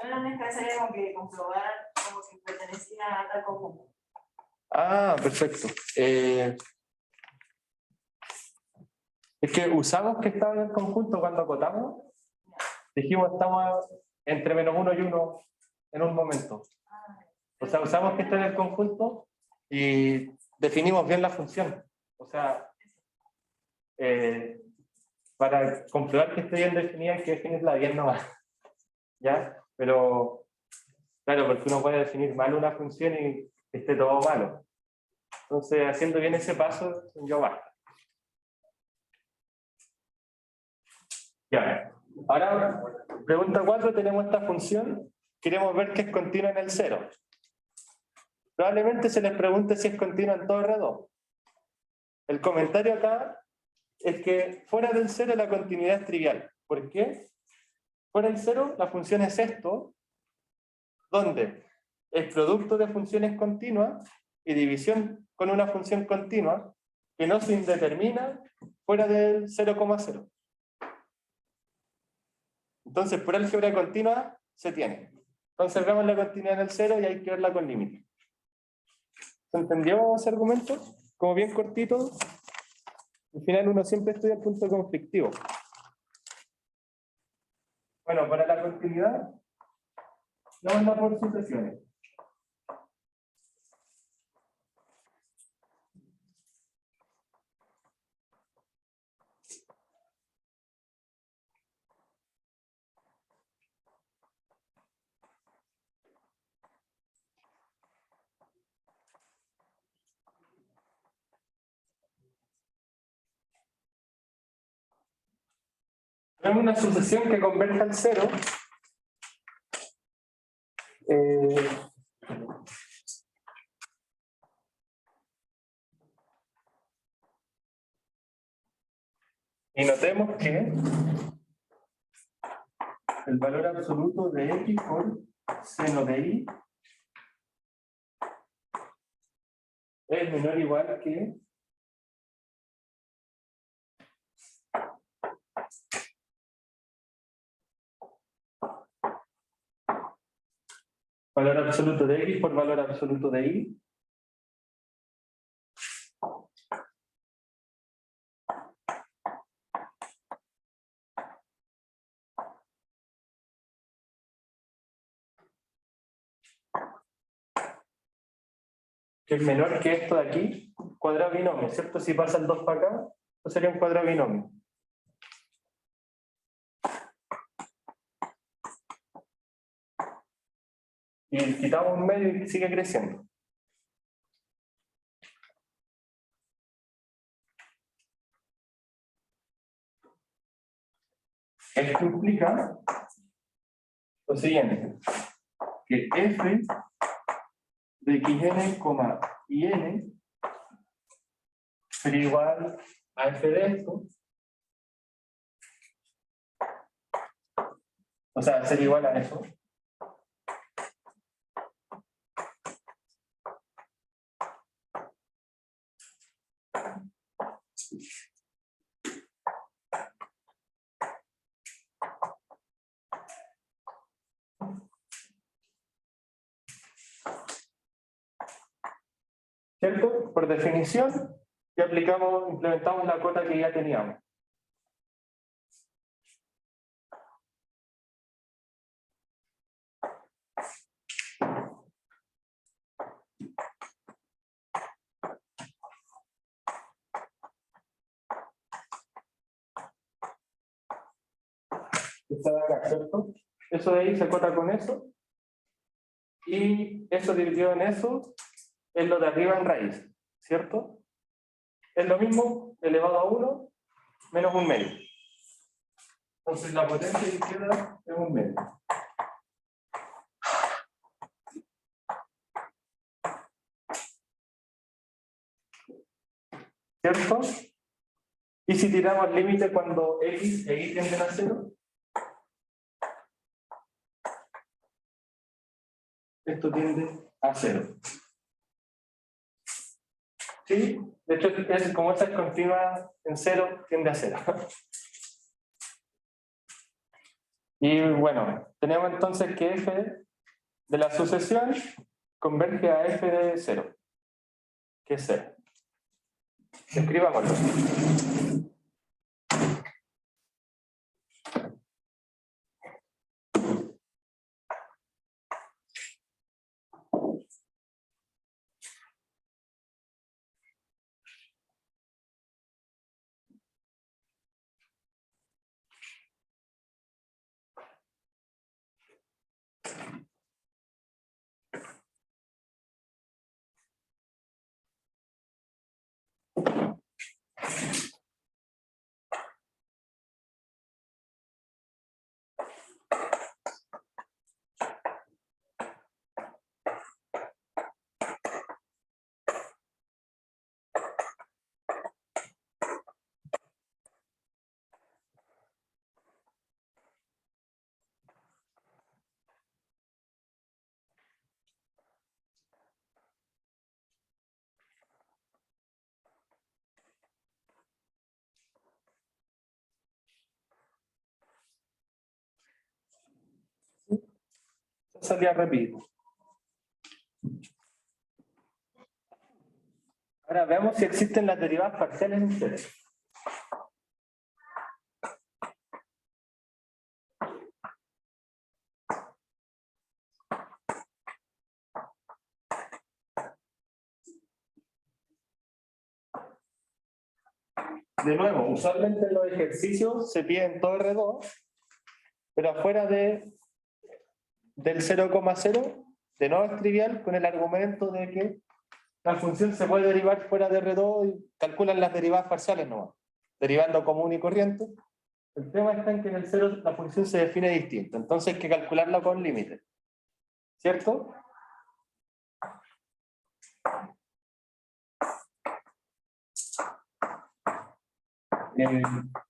es necesario como que comprobar como si pertenecía a tal conjunto. Ah, perfecto. Es que usamos que estaba en el conjunto cuando acotamos. Dijimos estamos entre -1 y 1 en un momento. O sea, usamos que está en el conjunto y definimos bien la función. O sea, para comprobar que esté bien definida hay que definirla bien nomás. ¿Ya? Pero, claro, porque uno puede definir mal una función y esté todo malo. Entonces, haciendo bien ese paso, yo basta. Ya. Ahora, pregunta 4, tenemos esta función. Queremos ver que es continua en el 0. Probablemente se les pregunte si es continua en todo R2. El comentario acá es que fuera del 0 la continuidad es trivial. ¿Por qué? Fuera del 0 la función es esto, donde el producto de funciones continuas y división con una función continua que no se indetermina fuera del 0,0. Entonces, por álgebra continua se tiene. Entonces vemos la continuidad en el 0 y hay que verla con límite. ¿Se entendió ese argumento? Como bien cortito. Al final uno siempre estudia el punto conflictivo. Bueno, para la continuidad, vamos a por sucesiones. Tenemos una sucesión que converge al cero. Y notemos que el valor absoluto de x por seno de y es menor o igual que valor absoluto de x por valor absoluto de y. Que es menor que esto de aquí, cuadrado binomio, ¿cierto? Si pasa el 2 para acá, esto sería un cuadrado binomio. Y quitamos un medio y sigue creciendo. Esto implica lo siguiente, que f de xn, yn sería igual a f de esto, o sea, sería igual a eso. ¿Cierto? Por definición, ya implementamos la cota que ya teníamos. Esta de acá, ¿cierto? Eso de ahí se acota con eso. Y eso dividido en eso es lo de arriba en raíz, ¿cierto? Es lo mismo elevado a 1 menos un medio. Entonces la potencia que queda es un medio. ¿Cierto? Y si tiramos el límite cuando x e y tienden a 0, esto tiende a 0. ¿Sí? De hecho, como esta es continua en 0, tiende a 0. Y bueno, tenemos entonces que f de la sucesión converge a f de 0, que es 0. Escribámoslo. Salía rápido. Ahora veamos si existen las derivadas parciales en C. De nuevo, usualmente en los ejercicios se piden todo R2, pero afuera del 0,0, de nuevo es trivial con el argumento de que la función se puede derivar fuera de R2 y calculan las derivadas parciales nomás, derivando común y corriente, El tema está en que en el cero la función se define distinto, entonces hay que calcularla con límite. ¿Cierto?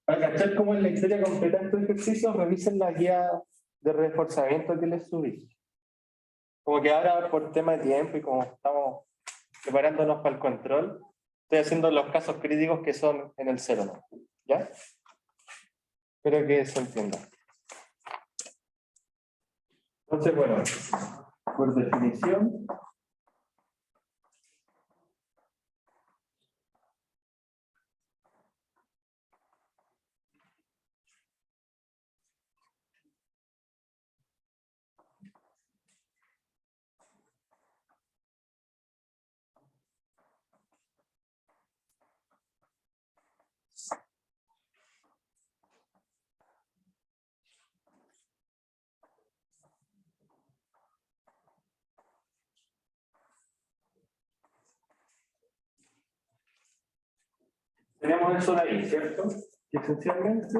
Para cachar cómo es la historia completa de estos ejercicios, revisen la guía de reforzamiento que les subí. Como que ahora por tema de tiempo y como estamos preparándonos para el control, estoy haciendo los casos críticos que son en el cero, ¿no? ¿Ya? Espero que se entienda. Entonces, bueno, por definición, tenemos eso de ahí, ¿cierto? Que esencialmente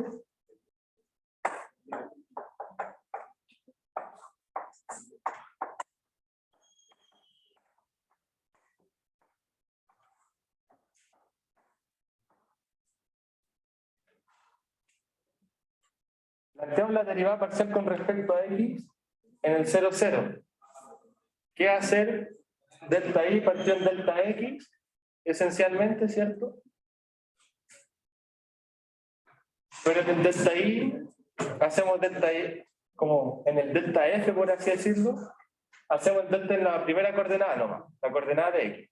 planteamos la derivada parcial con respecto a x en el 0, 0. ¿Qué hacer delta y partido en delta x? Esencialmente, ¿cierto? Pero en el delta y hacemos delta y como en el delta f, por así decirlo, hacemos el delta en la primera coordenada nomás, la coordenada de x.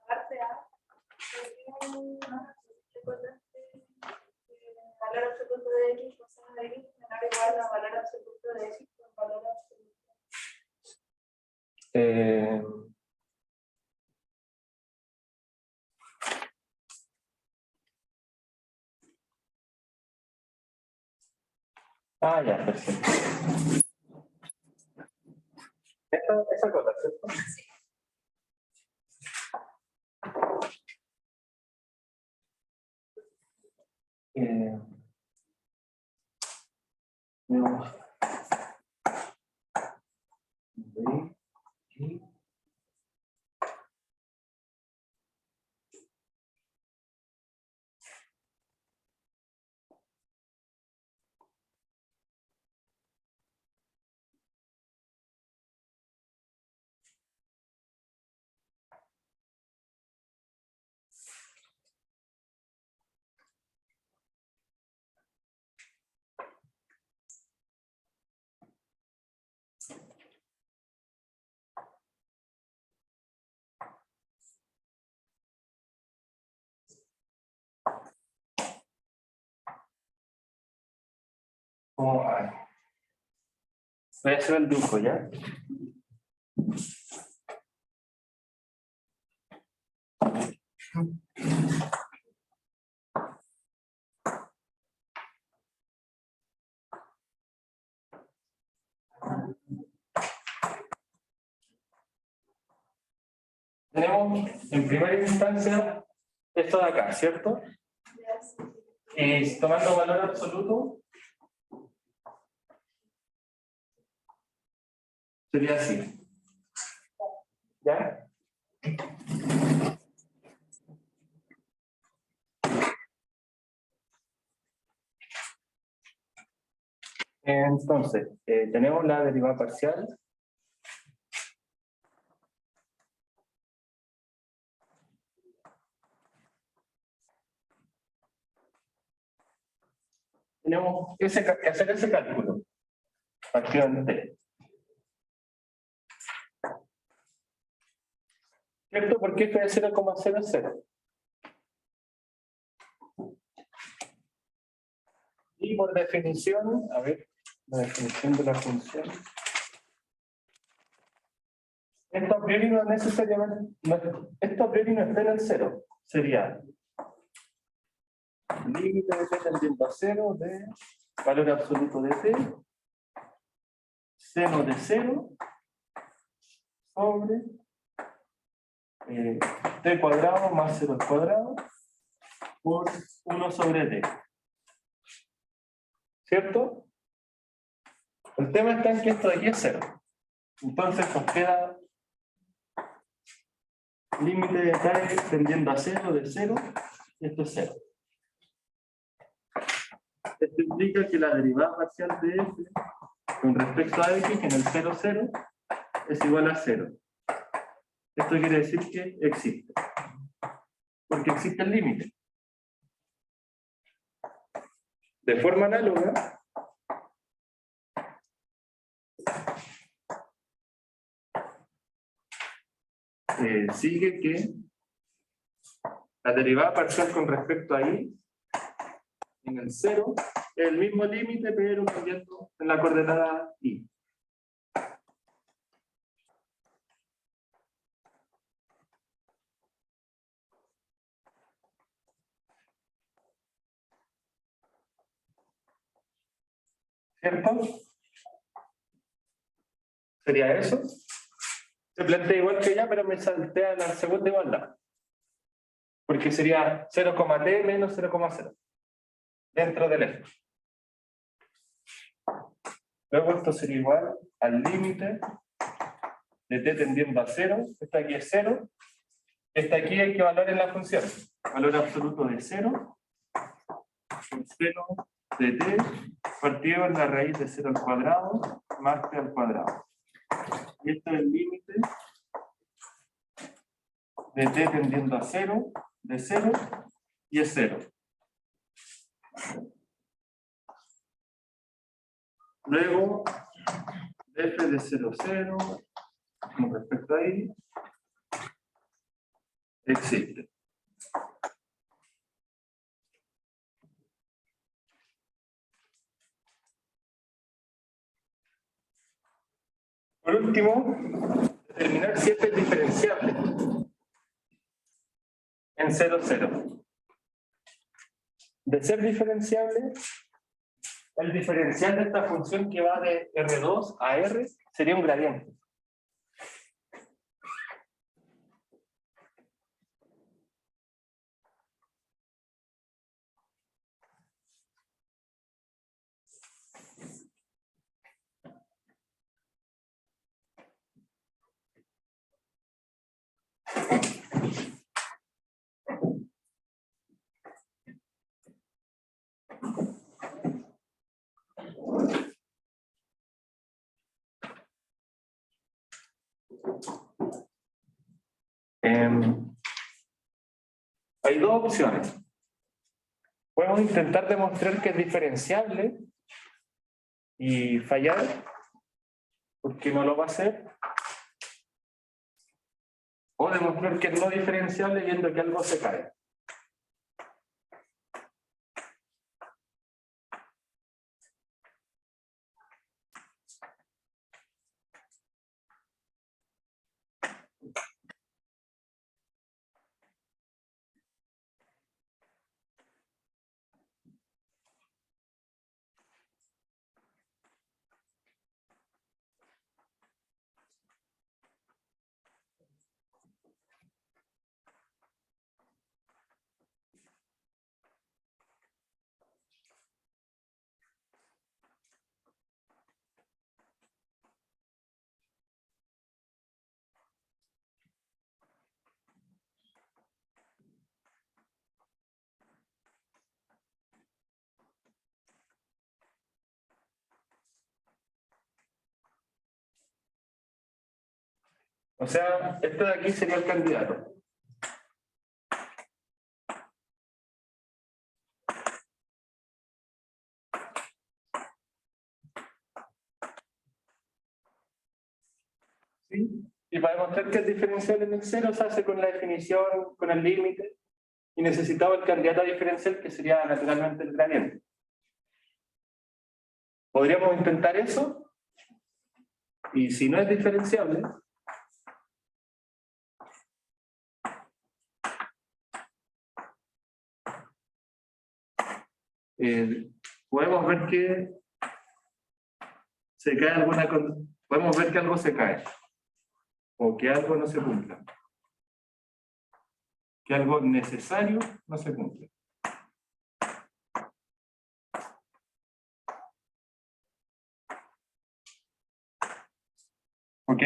Parte A, valor absoluto de x con seno de x menor o igual a valor absoluto de x con valor absoluto. Ya, perfecto. Esa cosa, ¿cierto? No. Voy a hacer el dibujo, ¿ya? Tenemos en primera instancia esto de acá, ¿cierto? Y tomando valor absoluto, sería así. ¿Ya? Entonces, tenemos la derivada parcial. tenemos que hacer ese cálculo. Fracción t. ¿Cierto? Porque esto es 0,00. Y por definición, a ver, la definición de la función. Esto a priori no necesariamente, esto a priori no está en el 0. Sería límite de t tendiendo a 0 de valor absoluto de t, seno de 0 sobre t cuadrado más 0 al cuadrado por 1 sobre t. ¿Cierto? El tema está en que esto de aquí es 0. Entonces nos queda límite de t tendiendo a 0 de 0, y esto es 0. Esto implica que la derivada parcial de f con respecto a x en el 0, 0 es igual a 0. Esto quiere decir que existe. Porque existe el límite. De forma análoga, sigue que la derivada parcial con respecto a y en el 0 es el mismo límite, pero cambiando en la coordenada y. ¿Cierto? ¿Sería eso? Se plantea igual que ya, pero me saltea la segunda igualdad. Porque sería 0,t menos 0,0 dentro del f. Luego esto sería igual al límite de t tendiendo a 0. Esta aquí es 0. Esta aquí hay que valorar en la función. Valor absoluto de 0. El seno de t partido en la raíz de 0 al cuadrado más t al cuadrado. Y este es el límite de t tendiendo a 0, de 0, y es 0. Luego, f de 0, 0, con respecto a y, existe. Por último, determinar si f es diferenciable en 0, 0. De ser diferenciable, el diferencial de esta función que va de R2 a R sería un gradiente. Hay dos opciones. Podemos intentar demostrar que es diferenciable y fallar, porque no lo va a hacer. O demostrar que es no diferenciable viendo que algo se cae. O sea, este de aquí sería el candidato. Y para demostrar que es diferenciable en el cero se hace con la definición, con el límite, y necesitaba el candidato diferencial que sería naturalmente el gradiente. ¿Podríamos intentar eso? Y si no es diferenciable, podemos ver que se cae alguna cosa, podemos ver que algo se cae, o que algo no se cumpla, que algo necesario no se cumple. ¿Ok?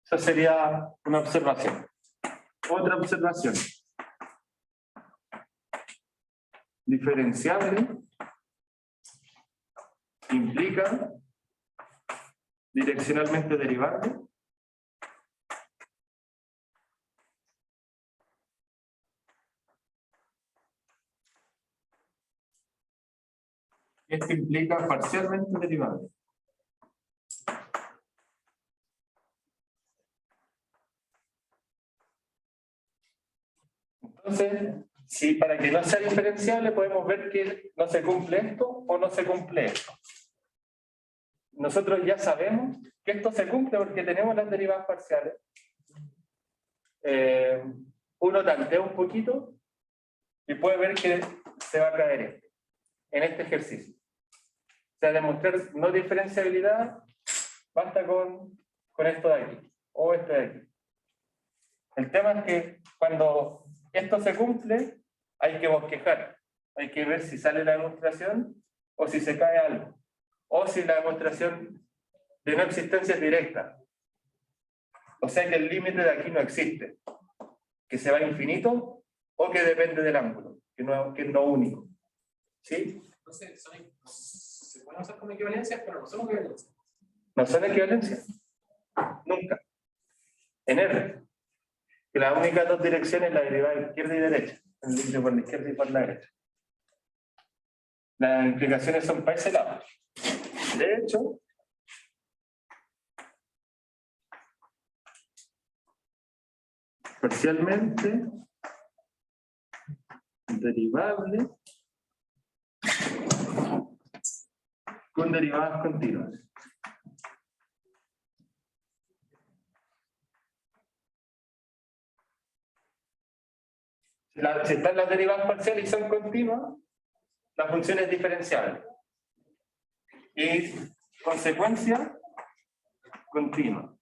Esa sería una observación. Otra observación. Diferenciable implica direccionalmente derivable. Esto implica parcialmente derivable. Entonces, si para que no sea diferenciable podemos ver que no se cumple esto o no se cumple esto. Nosotros ya sabemos que esto se cumple porque tenemos las derivadas parciales. Uno tantea un poquito y puede ver que se va a caer esto en este ejercicio. O sea, demostrar no diferenciabilidad basta con esto de aquí o esto de aquí. El tema es que cuando esto se cumple, hay que bosquejar. Hay que ver si sale la demostración o si se cae algo. O si la demostración de no existencia es directa. O sea que el límite de aquí no existe. Que se va a infinito o que depende del ángulo, que es no único. ¿Sí? Entonces, se pueden usar como equivalencias, pero no son equivalencias. No son equivalencias. Nunca. En R. Que las únicas dos direcciones la derivada de izquierda y derecha. El límite por la izquierda y por la derecha. Las implicaciones son para ese lado. De hecho, parcialmente derivable con derivadas continuas. Si están las derivadas parciales y son continuas, la función es diferenciable. Y consecuencia continua.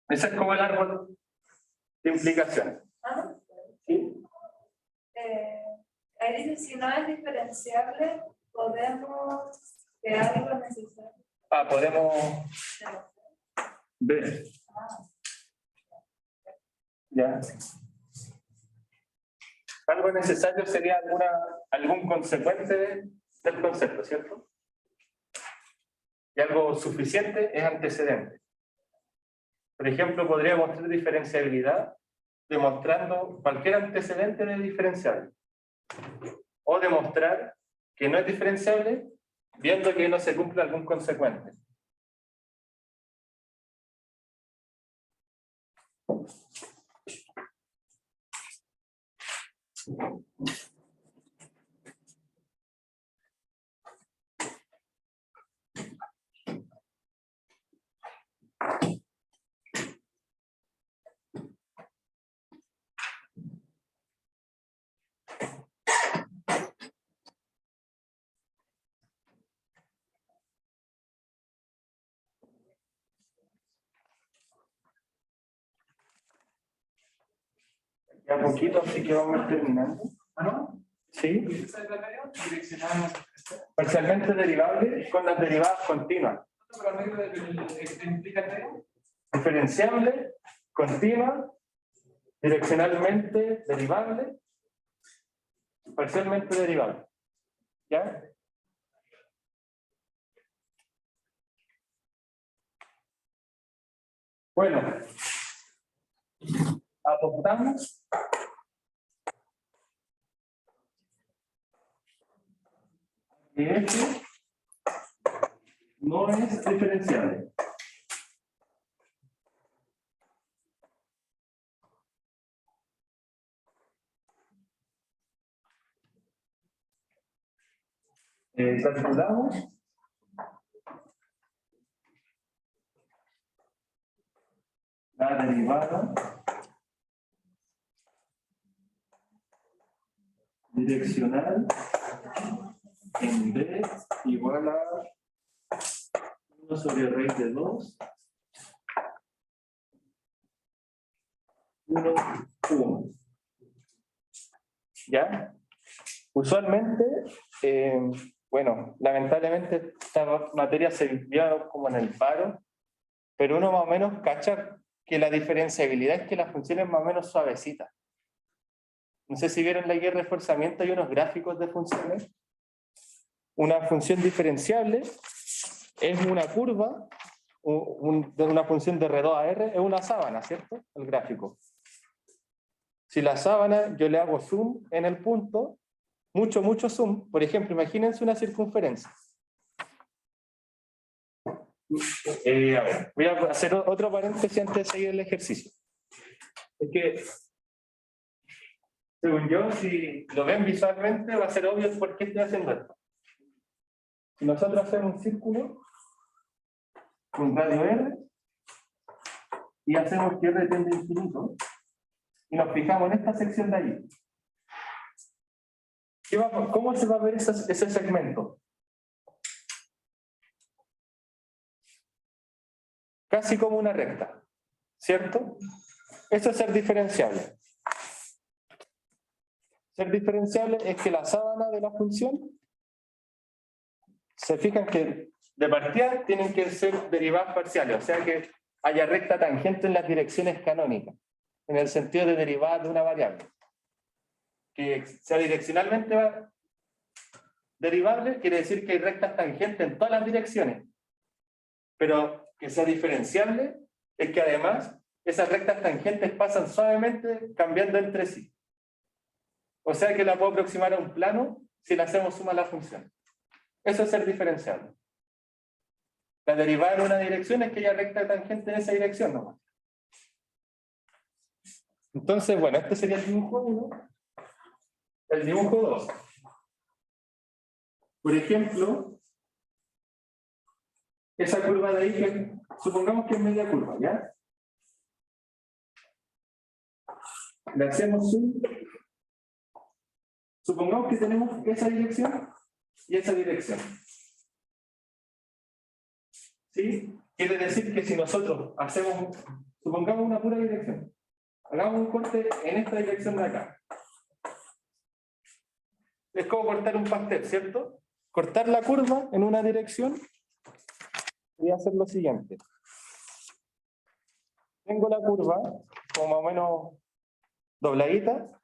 Ese es como el árbol de implicaciones. ¿Sí? Ahí dice, si no es diferenciable, podemos crear algo necesario. Podemos ver. Ya. Algo necesario sería algún consecuente del concepto, ¿cierto? Y algo suficiente es antecedente. Por ejemplo, podría mostrar diferenciabilidad demostrando cualquier antecedente de diferenciable. O demostrar que no es diferenciable viendo que no se cumple algún consecuente. Ya poquito, así que vamos terminando. ¿No? Sí. ¿Esa es la tarea? Direccional. Parcialmente derivable con las derivadas continuas. ¿Pero al medio implica el tarea? Diferenciable, continua, direccionalmente derivable, parcialmente derivable. ¿Ya? Bueno, adoptamos que F no es diferenciable. Calculamos la derivada direccional en B igual a 1 sobre raíz de 2, 1, 1. ¿Ya? Usualmente, bueno, lamentablemente esta materia se vio como en el paro, pero uno más o menos cacha que la diferenciabilidad es que la función es más o menos suavecita. No sé si vieron la guía de reforzamiento, hay unos gráficos de funciones. Una función diferenciable es una curva, de una función de R2 a R, es una sábana, ¿cierto? El gráfico. Si la sábana yo le hago zoom en el punto, mucho zoom, por ejemplo, imagínense una circunferencia. A ver, voy a hacer otro paréntesis antes de seguir el ejercicio. Es que, según yo, si lo ven visualmente, va a ser obvio por qué estoy haciendo esto. Si nosotros hacemos un círculo con radio R y hacemos que R tiende a infinito y nos fijamos en esta sección de allí, ¿cómo se va a ver ese segmento? Casi como una recta, ¿cierto? Eso es ser diferenciable. Ser diferenciable es que la sábana de la función, se fijan que de partida tienen que ser derivadas parciales, o sea que haya recta tangente en las direcciones canónicas, en el sentido de derivada de una variable. Que sea direccionalmente derivable quiere decir que hay rectas tangentes en todas las direcciones, pero que sea diferenciable es que además esas rectas tangentes pasan suavemente cambiando entre sí. O sea que la puedo aproximar a un plano si le hacemos suma a la función. Eso es ser diferenciable. La derivada en una dirección es que haya recta tangente en esa dirección nomás. Entonces, bueno, este sería el dibujo 1. El dibujo 2. Por ejemplo, esa curva de ahí, que supongamos que es media curva, ¿ya? Le hacemos zoom. Supongamos que tenemos esa dirección y esa dirección. ¿Sí? Quiere decir que si nosotros hacemos, supongamos una pura dirección, hagamos un corte en esta dirección de acá. Es como cortar un pastel, ¿cierto? Cortar la curva en una dirección y hacer lo siguiente. Tengo la curva como más o menos dobladita,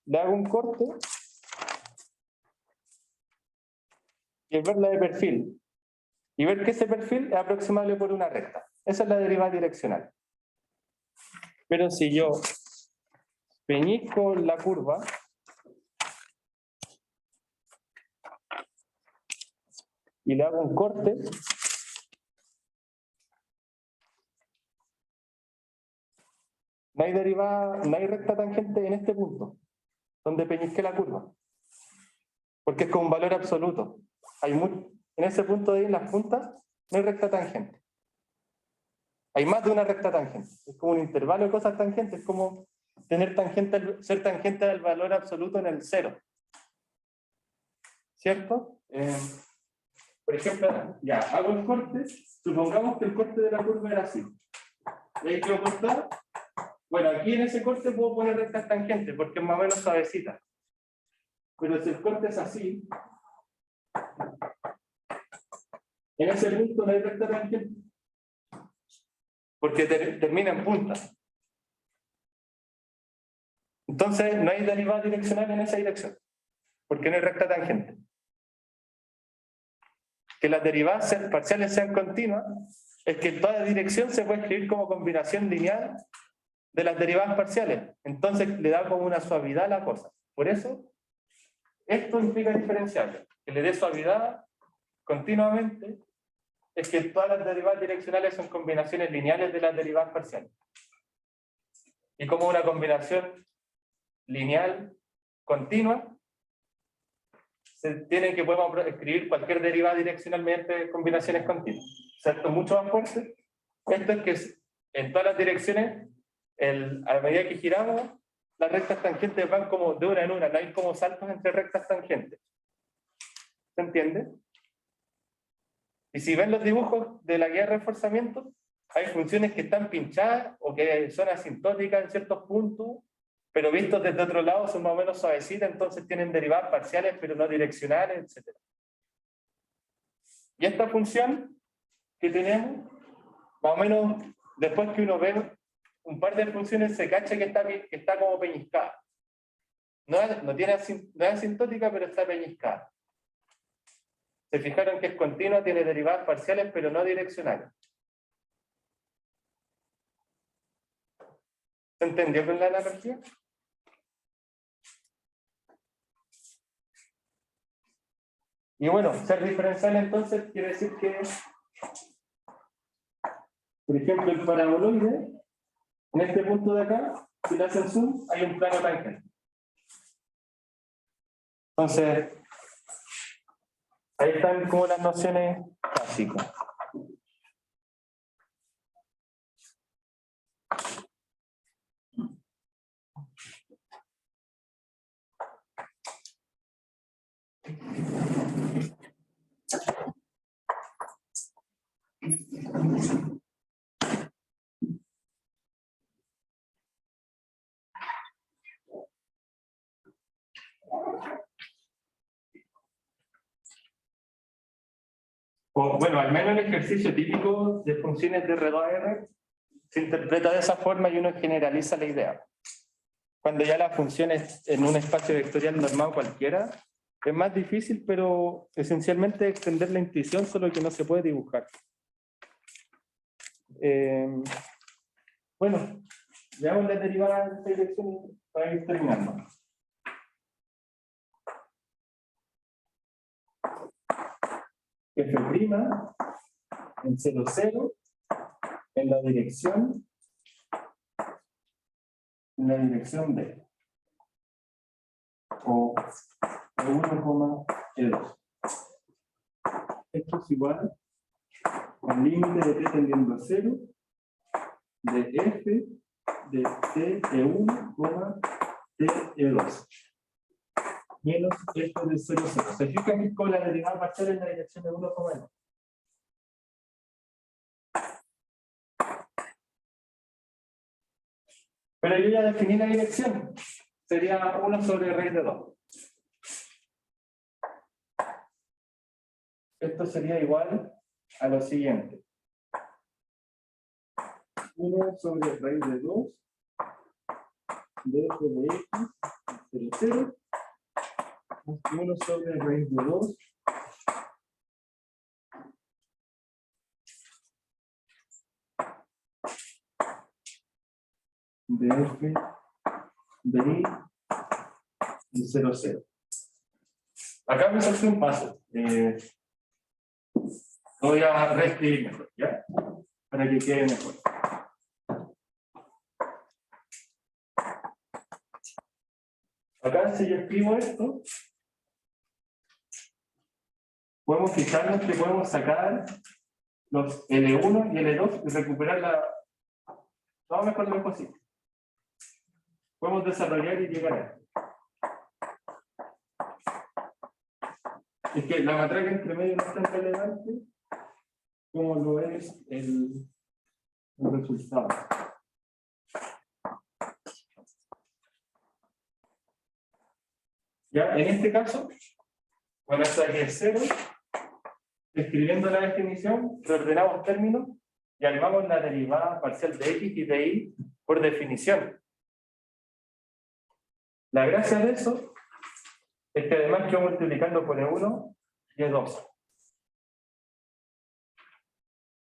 le hago un corte y verla de perfil. Y ver que ese perfil es aproximable por una recta. Esa es la derivada direccional. Pero si yo peñizco la curva y le hago un corte, no hay derivada, no hay recta tangente en este punto, donde peñizqué la curva. Porque es con un valor absoluto. En ese punto de ahí, en las puntas, no hay recta tangente. Hay más de una recta tangente. Es como un intervalo de cosas tangentes, es como tener tangente, ser tangente del valor absoluto en el cero. ¿Cierto? Por ejemplo, ya, hago el corte. Supongamos que el corte de la curva era así. ¿Y ahí quiero cortar? Bueno, aquí en ese corte puedo poner rectas tangentes, porque es más o menos suavecita. Pero si el corte es así, en ese punto no hay recta tangente, porque termina en punta. Entonces no hay derivada direccional en esa dirección, porque no hay recta tangente. Que las derivadas parciales sean continuas es que en toda dirección se puede escribir como combinación lineal de las derivadas parciales. Entonces le da como una suavidad a la cosa. Por eso, esto implica diferenciable, que le dé suavidad continuamente es que todas las derivadas direccionales son combinaciones lineales de las derivadas parciales. Y como una combinación lineal continua, podemos escribir cualquier derivada direccional mediante combinaciones continuas. ¿Cierto? Mucho más fuerte. Esto es que en todas las direcciones, a medida que giramos, las rectas tangentes van como de una en una, no hay como saltos entre rectas tangentes. ¿Se entiende? Y si ven los dibujos de la guía de reforzamiento, hay funciones que están pinchadas o que son asintóticas en ciertos puntos, pero vistos desde otro lado son más o menos suavecitas, entonces tienen derivadas parciales pero no direccionales, etc. Y esta función que tenemos, más o menos, después que uno ve un par de funciones, se cacha que está como peñiscada. No es asintótica, pero está peñiscada. Se fijaron que es continua, tiene derivadas parciales, pero no direccionales. ¿Se entendió con la analogía? Y bueno, ser diferencial entonces quiere decir que, por ejemplo, el paraboloide, en este punto de acá, si le hacen zoom, hay un plano tangente. Entonces, ahí están como las nociones básicas. Bueno, al menos el ejercicio típico de funciones de R2R se interpreta de esa forma y uno generaliza la idea. Cuando ya la función es en un espacio vectorial normal cualquiera, es más difícil, pero esencialmente extender la intuición, solo que no se puede dibujar. Bueno, veamos las derivadas de esta dirección para ir terminando. F' en 0, 0, en la dirección B. O E1, E2. Esto es igual al límite de t tendiendo a 0 de f de t E1, t E2. Menos esto de 0, 0. ¿Se fijan que con la derivada parcial en la dirección de 1, E2? Pero yo ya definí la dirección. Sería 1 sobre raíz de 2. Esto sería igual a lo siguiente. 1 sobre raíz de 2 de f de x 0, 0. 1 sobre raíz de 2 de f de y 0, 0. Acá me salté un paso. Lo voy a reescribir mejor, ¿ya? Para que quede mejor. Acá si yo escribo esto, podemos fijarnos que podemos sacar los L1 y L2 y recuperar lo mejor posible. Podemos desarrollar y llegar a esto. Es que la matraca entre medio no es tan relevante como lo es el resultado. Ya, en este caso, bueno, esto aquí es 0. Escribiendo la definición, reordenamos términos y armamos la derivada parcial de x y de y por definición. La gracia de eso es que además yo multiplicando por E1 y E2.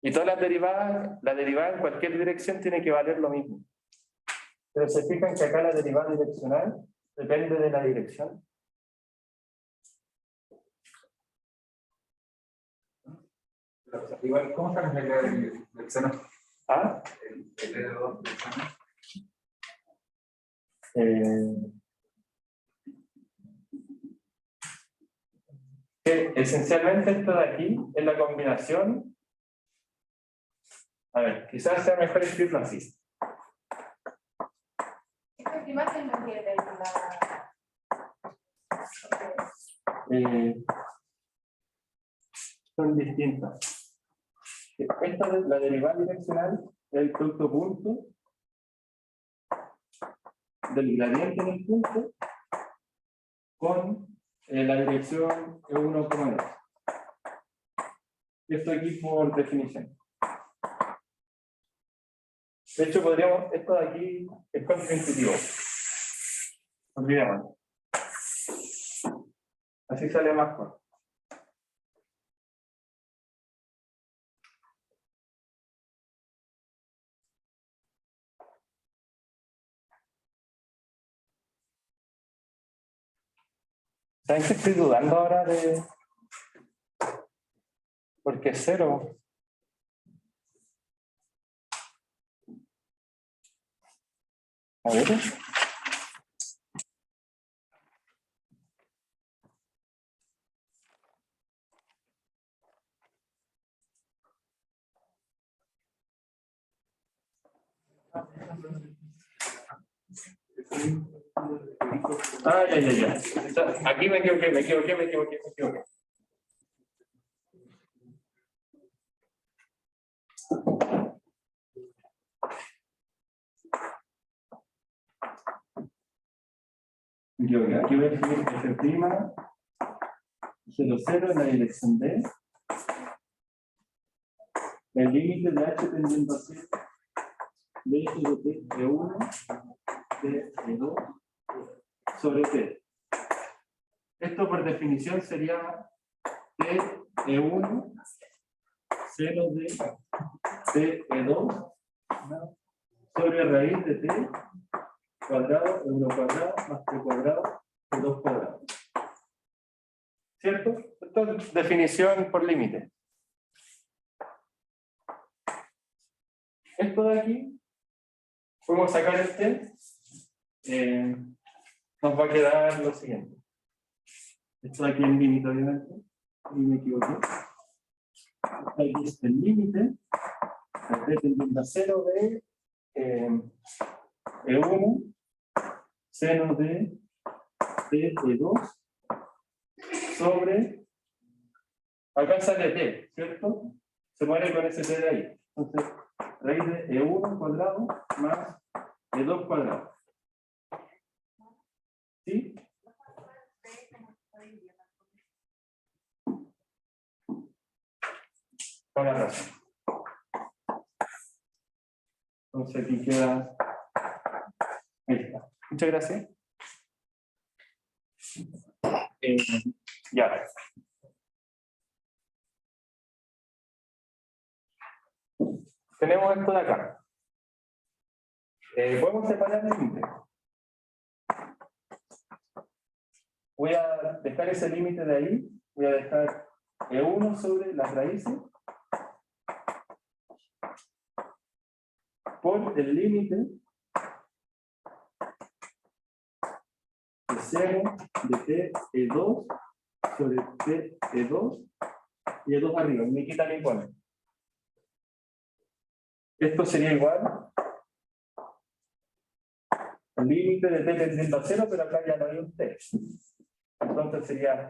Y todas las derivadas, la derivada en cualquier dirección tiene que valer lo mismo. Pero se fijan que acá la derivada direccional depende de la dirección. Igual, ¿cómo está la regla del seno? ¿Ah? El dedo del seno. Que esencialmente esto de aquí es la combinación. A ver, quizás sea mejor escribirlo así. Esta imagen no tiene la... Son distintas. Esta es la derivada direccional del producto punto del gradiente en el punto con la dirección E1,2. Esto aquí por definición. De hecho, podríamos, esto de aquí es contraintuitivo. Olvidémoslo. Así sale más corto. ¿Saben que estoy dudando ahora de...? Porque es 0. A ver. Ah, ya. Aquí me equivoqué. Aquí voy a escribir F', 0,0 en la dirección D. El límite de H tendiendo a ser de T E1, T E2 sobre T. Esto por definición sería T E1, 0 de T E2 sobre raíz de T cuadrado, E1 cuadrado, más T cuadrado, E2 cuadrado. ¿Cierto? Esto es definición por límite. Esto de aquí, podemos sacar este, nos va a quedar lo siguiente. Esto de aquí es el límite, obviamente, y me equivoqué. Aquí es el límite, de tendiendo a 0 de E1, seno de T E2, sobre, acá sale T, ¿cierto? Se muere con ese T de ahí. Entonces, raíz de E1 cuadrado más E2 cuadrado. ¿Sí? Con la razón. Entonces aquí queda. Ahí está. Muchas gracias. Ya. Tenemos esto de acá. Podemos separar el límite. Voy a dejar ese límite de ahí. Voy a dejar E1 sobre las raíces por el límite de 0 de T E2 sobre T E2 y E2 arriba. Y me quitan y pone. Esto sería igual al límite de T tendiendo a 0, pero acá ya no hay un T. Entonces sería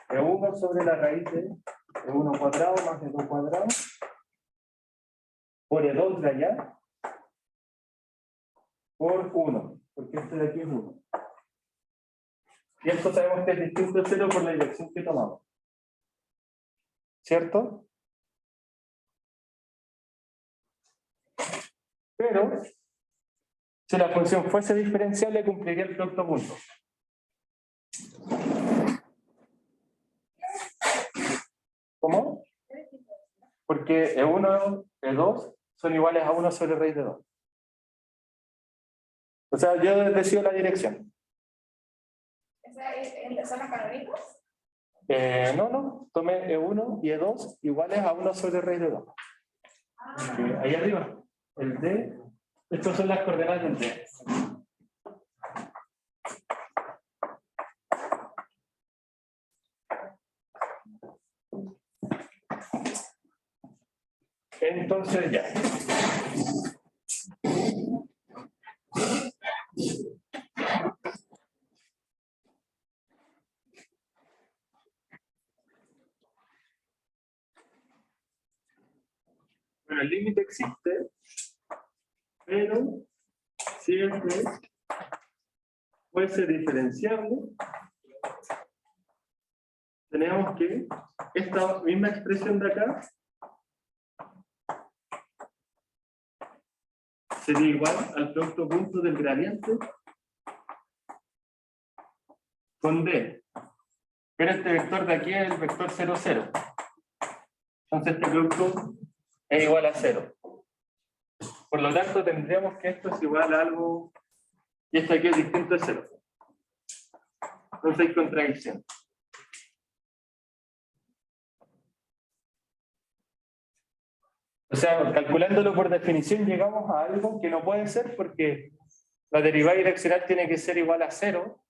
E1 sobre la raíz de E1 cuadrado más E2 cuadrado por E2 de allá por 1, porque este de aquí es 1. Y esto sabemos que es distinto de 0 por la dirección que tomamos. ¿Cierto? Pero, si la función fuese diferenciable, cumpliría el producto punto. ¿Cómo? Porque E1 y E2 son iguales a 1 sobre raíz de 2. O sea, yo decido la dirección. ¿Son las canónicas? No, tomé E1 y E2 iguales a 1 sobre raíz de 2. Ahí arriba, el D, estas son las coordenadas del D. Entonces ya. Bueno, el límite existe, pero si este puede ser diferenciable, tenemos que esta misma expresión de acá sería igual al producto punto del gradiente con D. Pero este vector de aquí es el vector 0, 0. Entonces este producto es igual a 0. Por lo tanto, tendríamos que esto es igual a algo, y esto aquí es distinto de 0. Entonces hay contradicción. O sea, calculándolo por definición, llegamos a algo que no puede ser porque la derivada direccional tiene que ser igual a 0,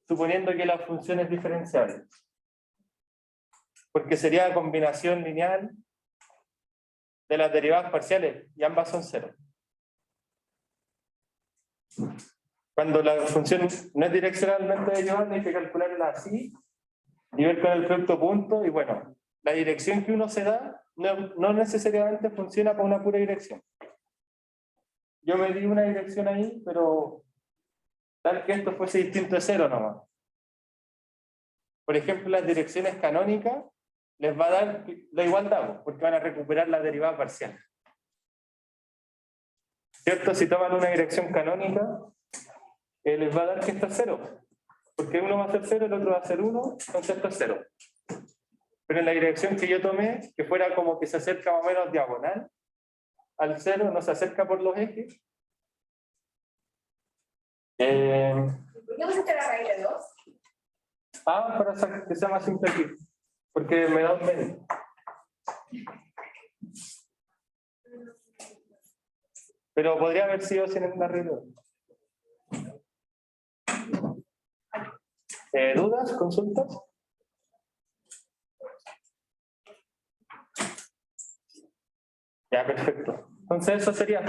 suponiendo que la función es diferenciable. Porque sería combinación lineal de las derivadas parciales, y ambas son 0. Cuando la función no es direccionalmente derivada, hay que calcularla así, y ver con el producto punto, y bueno, la dirección que uno se da no necesariamente funciona para una pura dirección. Yo me di una dirección ahí, pero tal que esto fuese distinto de 0 nomás. Por ejemplo, las direcciones canónicas les va a dar la igualdad, porque van a recuperar la derivada parcial. ¿Cierto? Si toman una dirección canónica, les va a dar que esto es 0. Porque uno va a ser 0, el otro va a ser 1, entonces esto es 0. Pero en la dirección que yo tomé, que fuera como que se acerca más o menos diagonal al 0, no se acerca por los ejes. ¿Por qué pusiste la raíz de 2? Para que sea más simple aquí. Porque me da un medio. Pero podría haber sido sin el raíz de 2. ¿Dudas? ¿Consultas? Ya, perfecto. Entonces eso sería.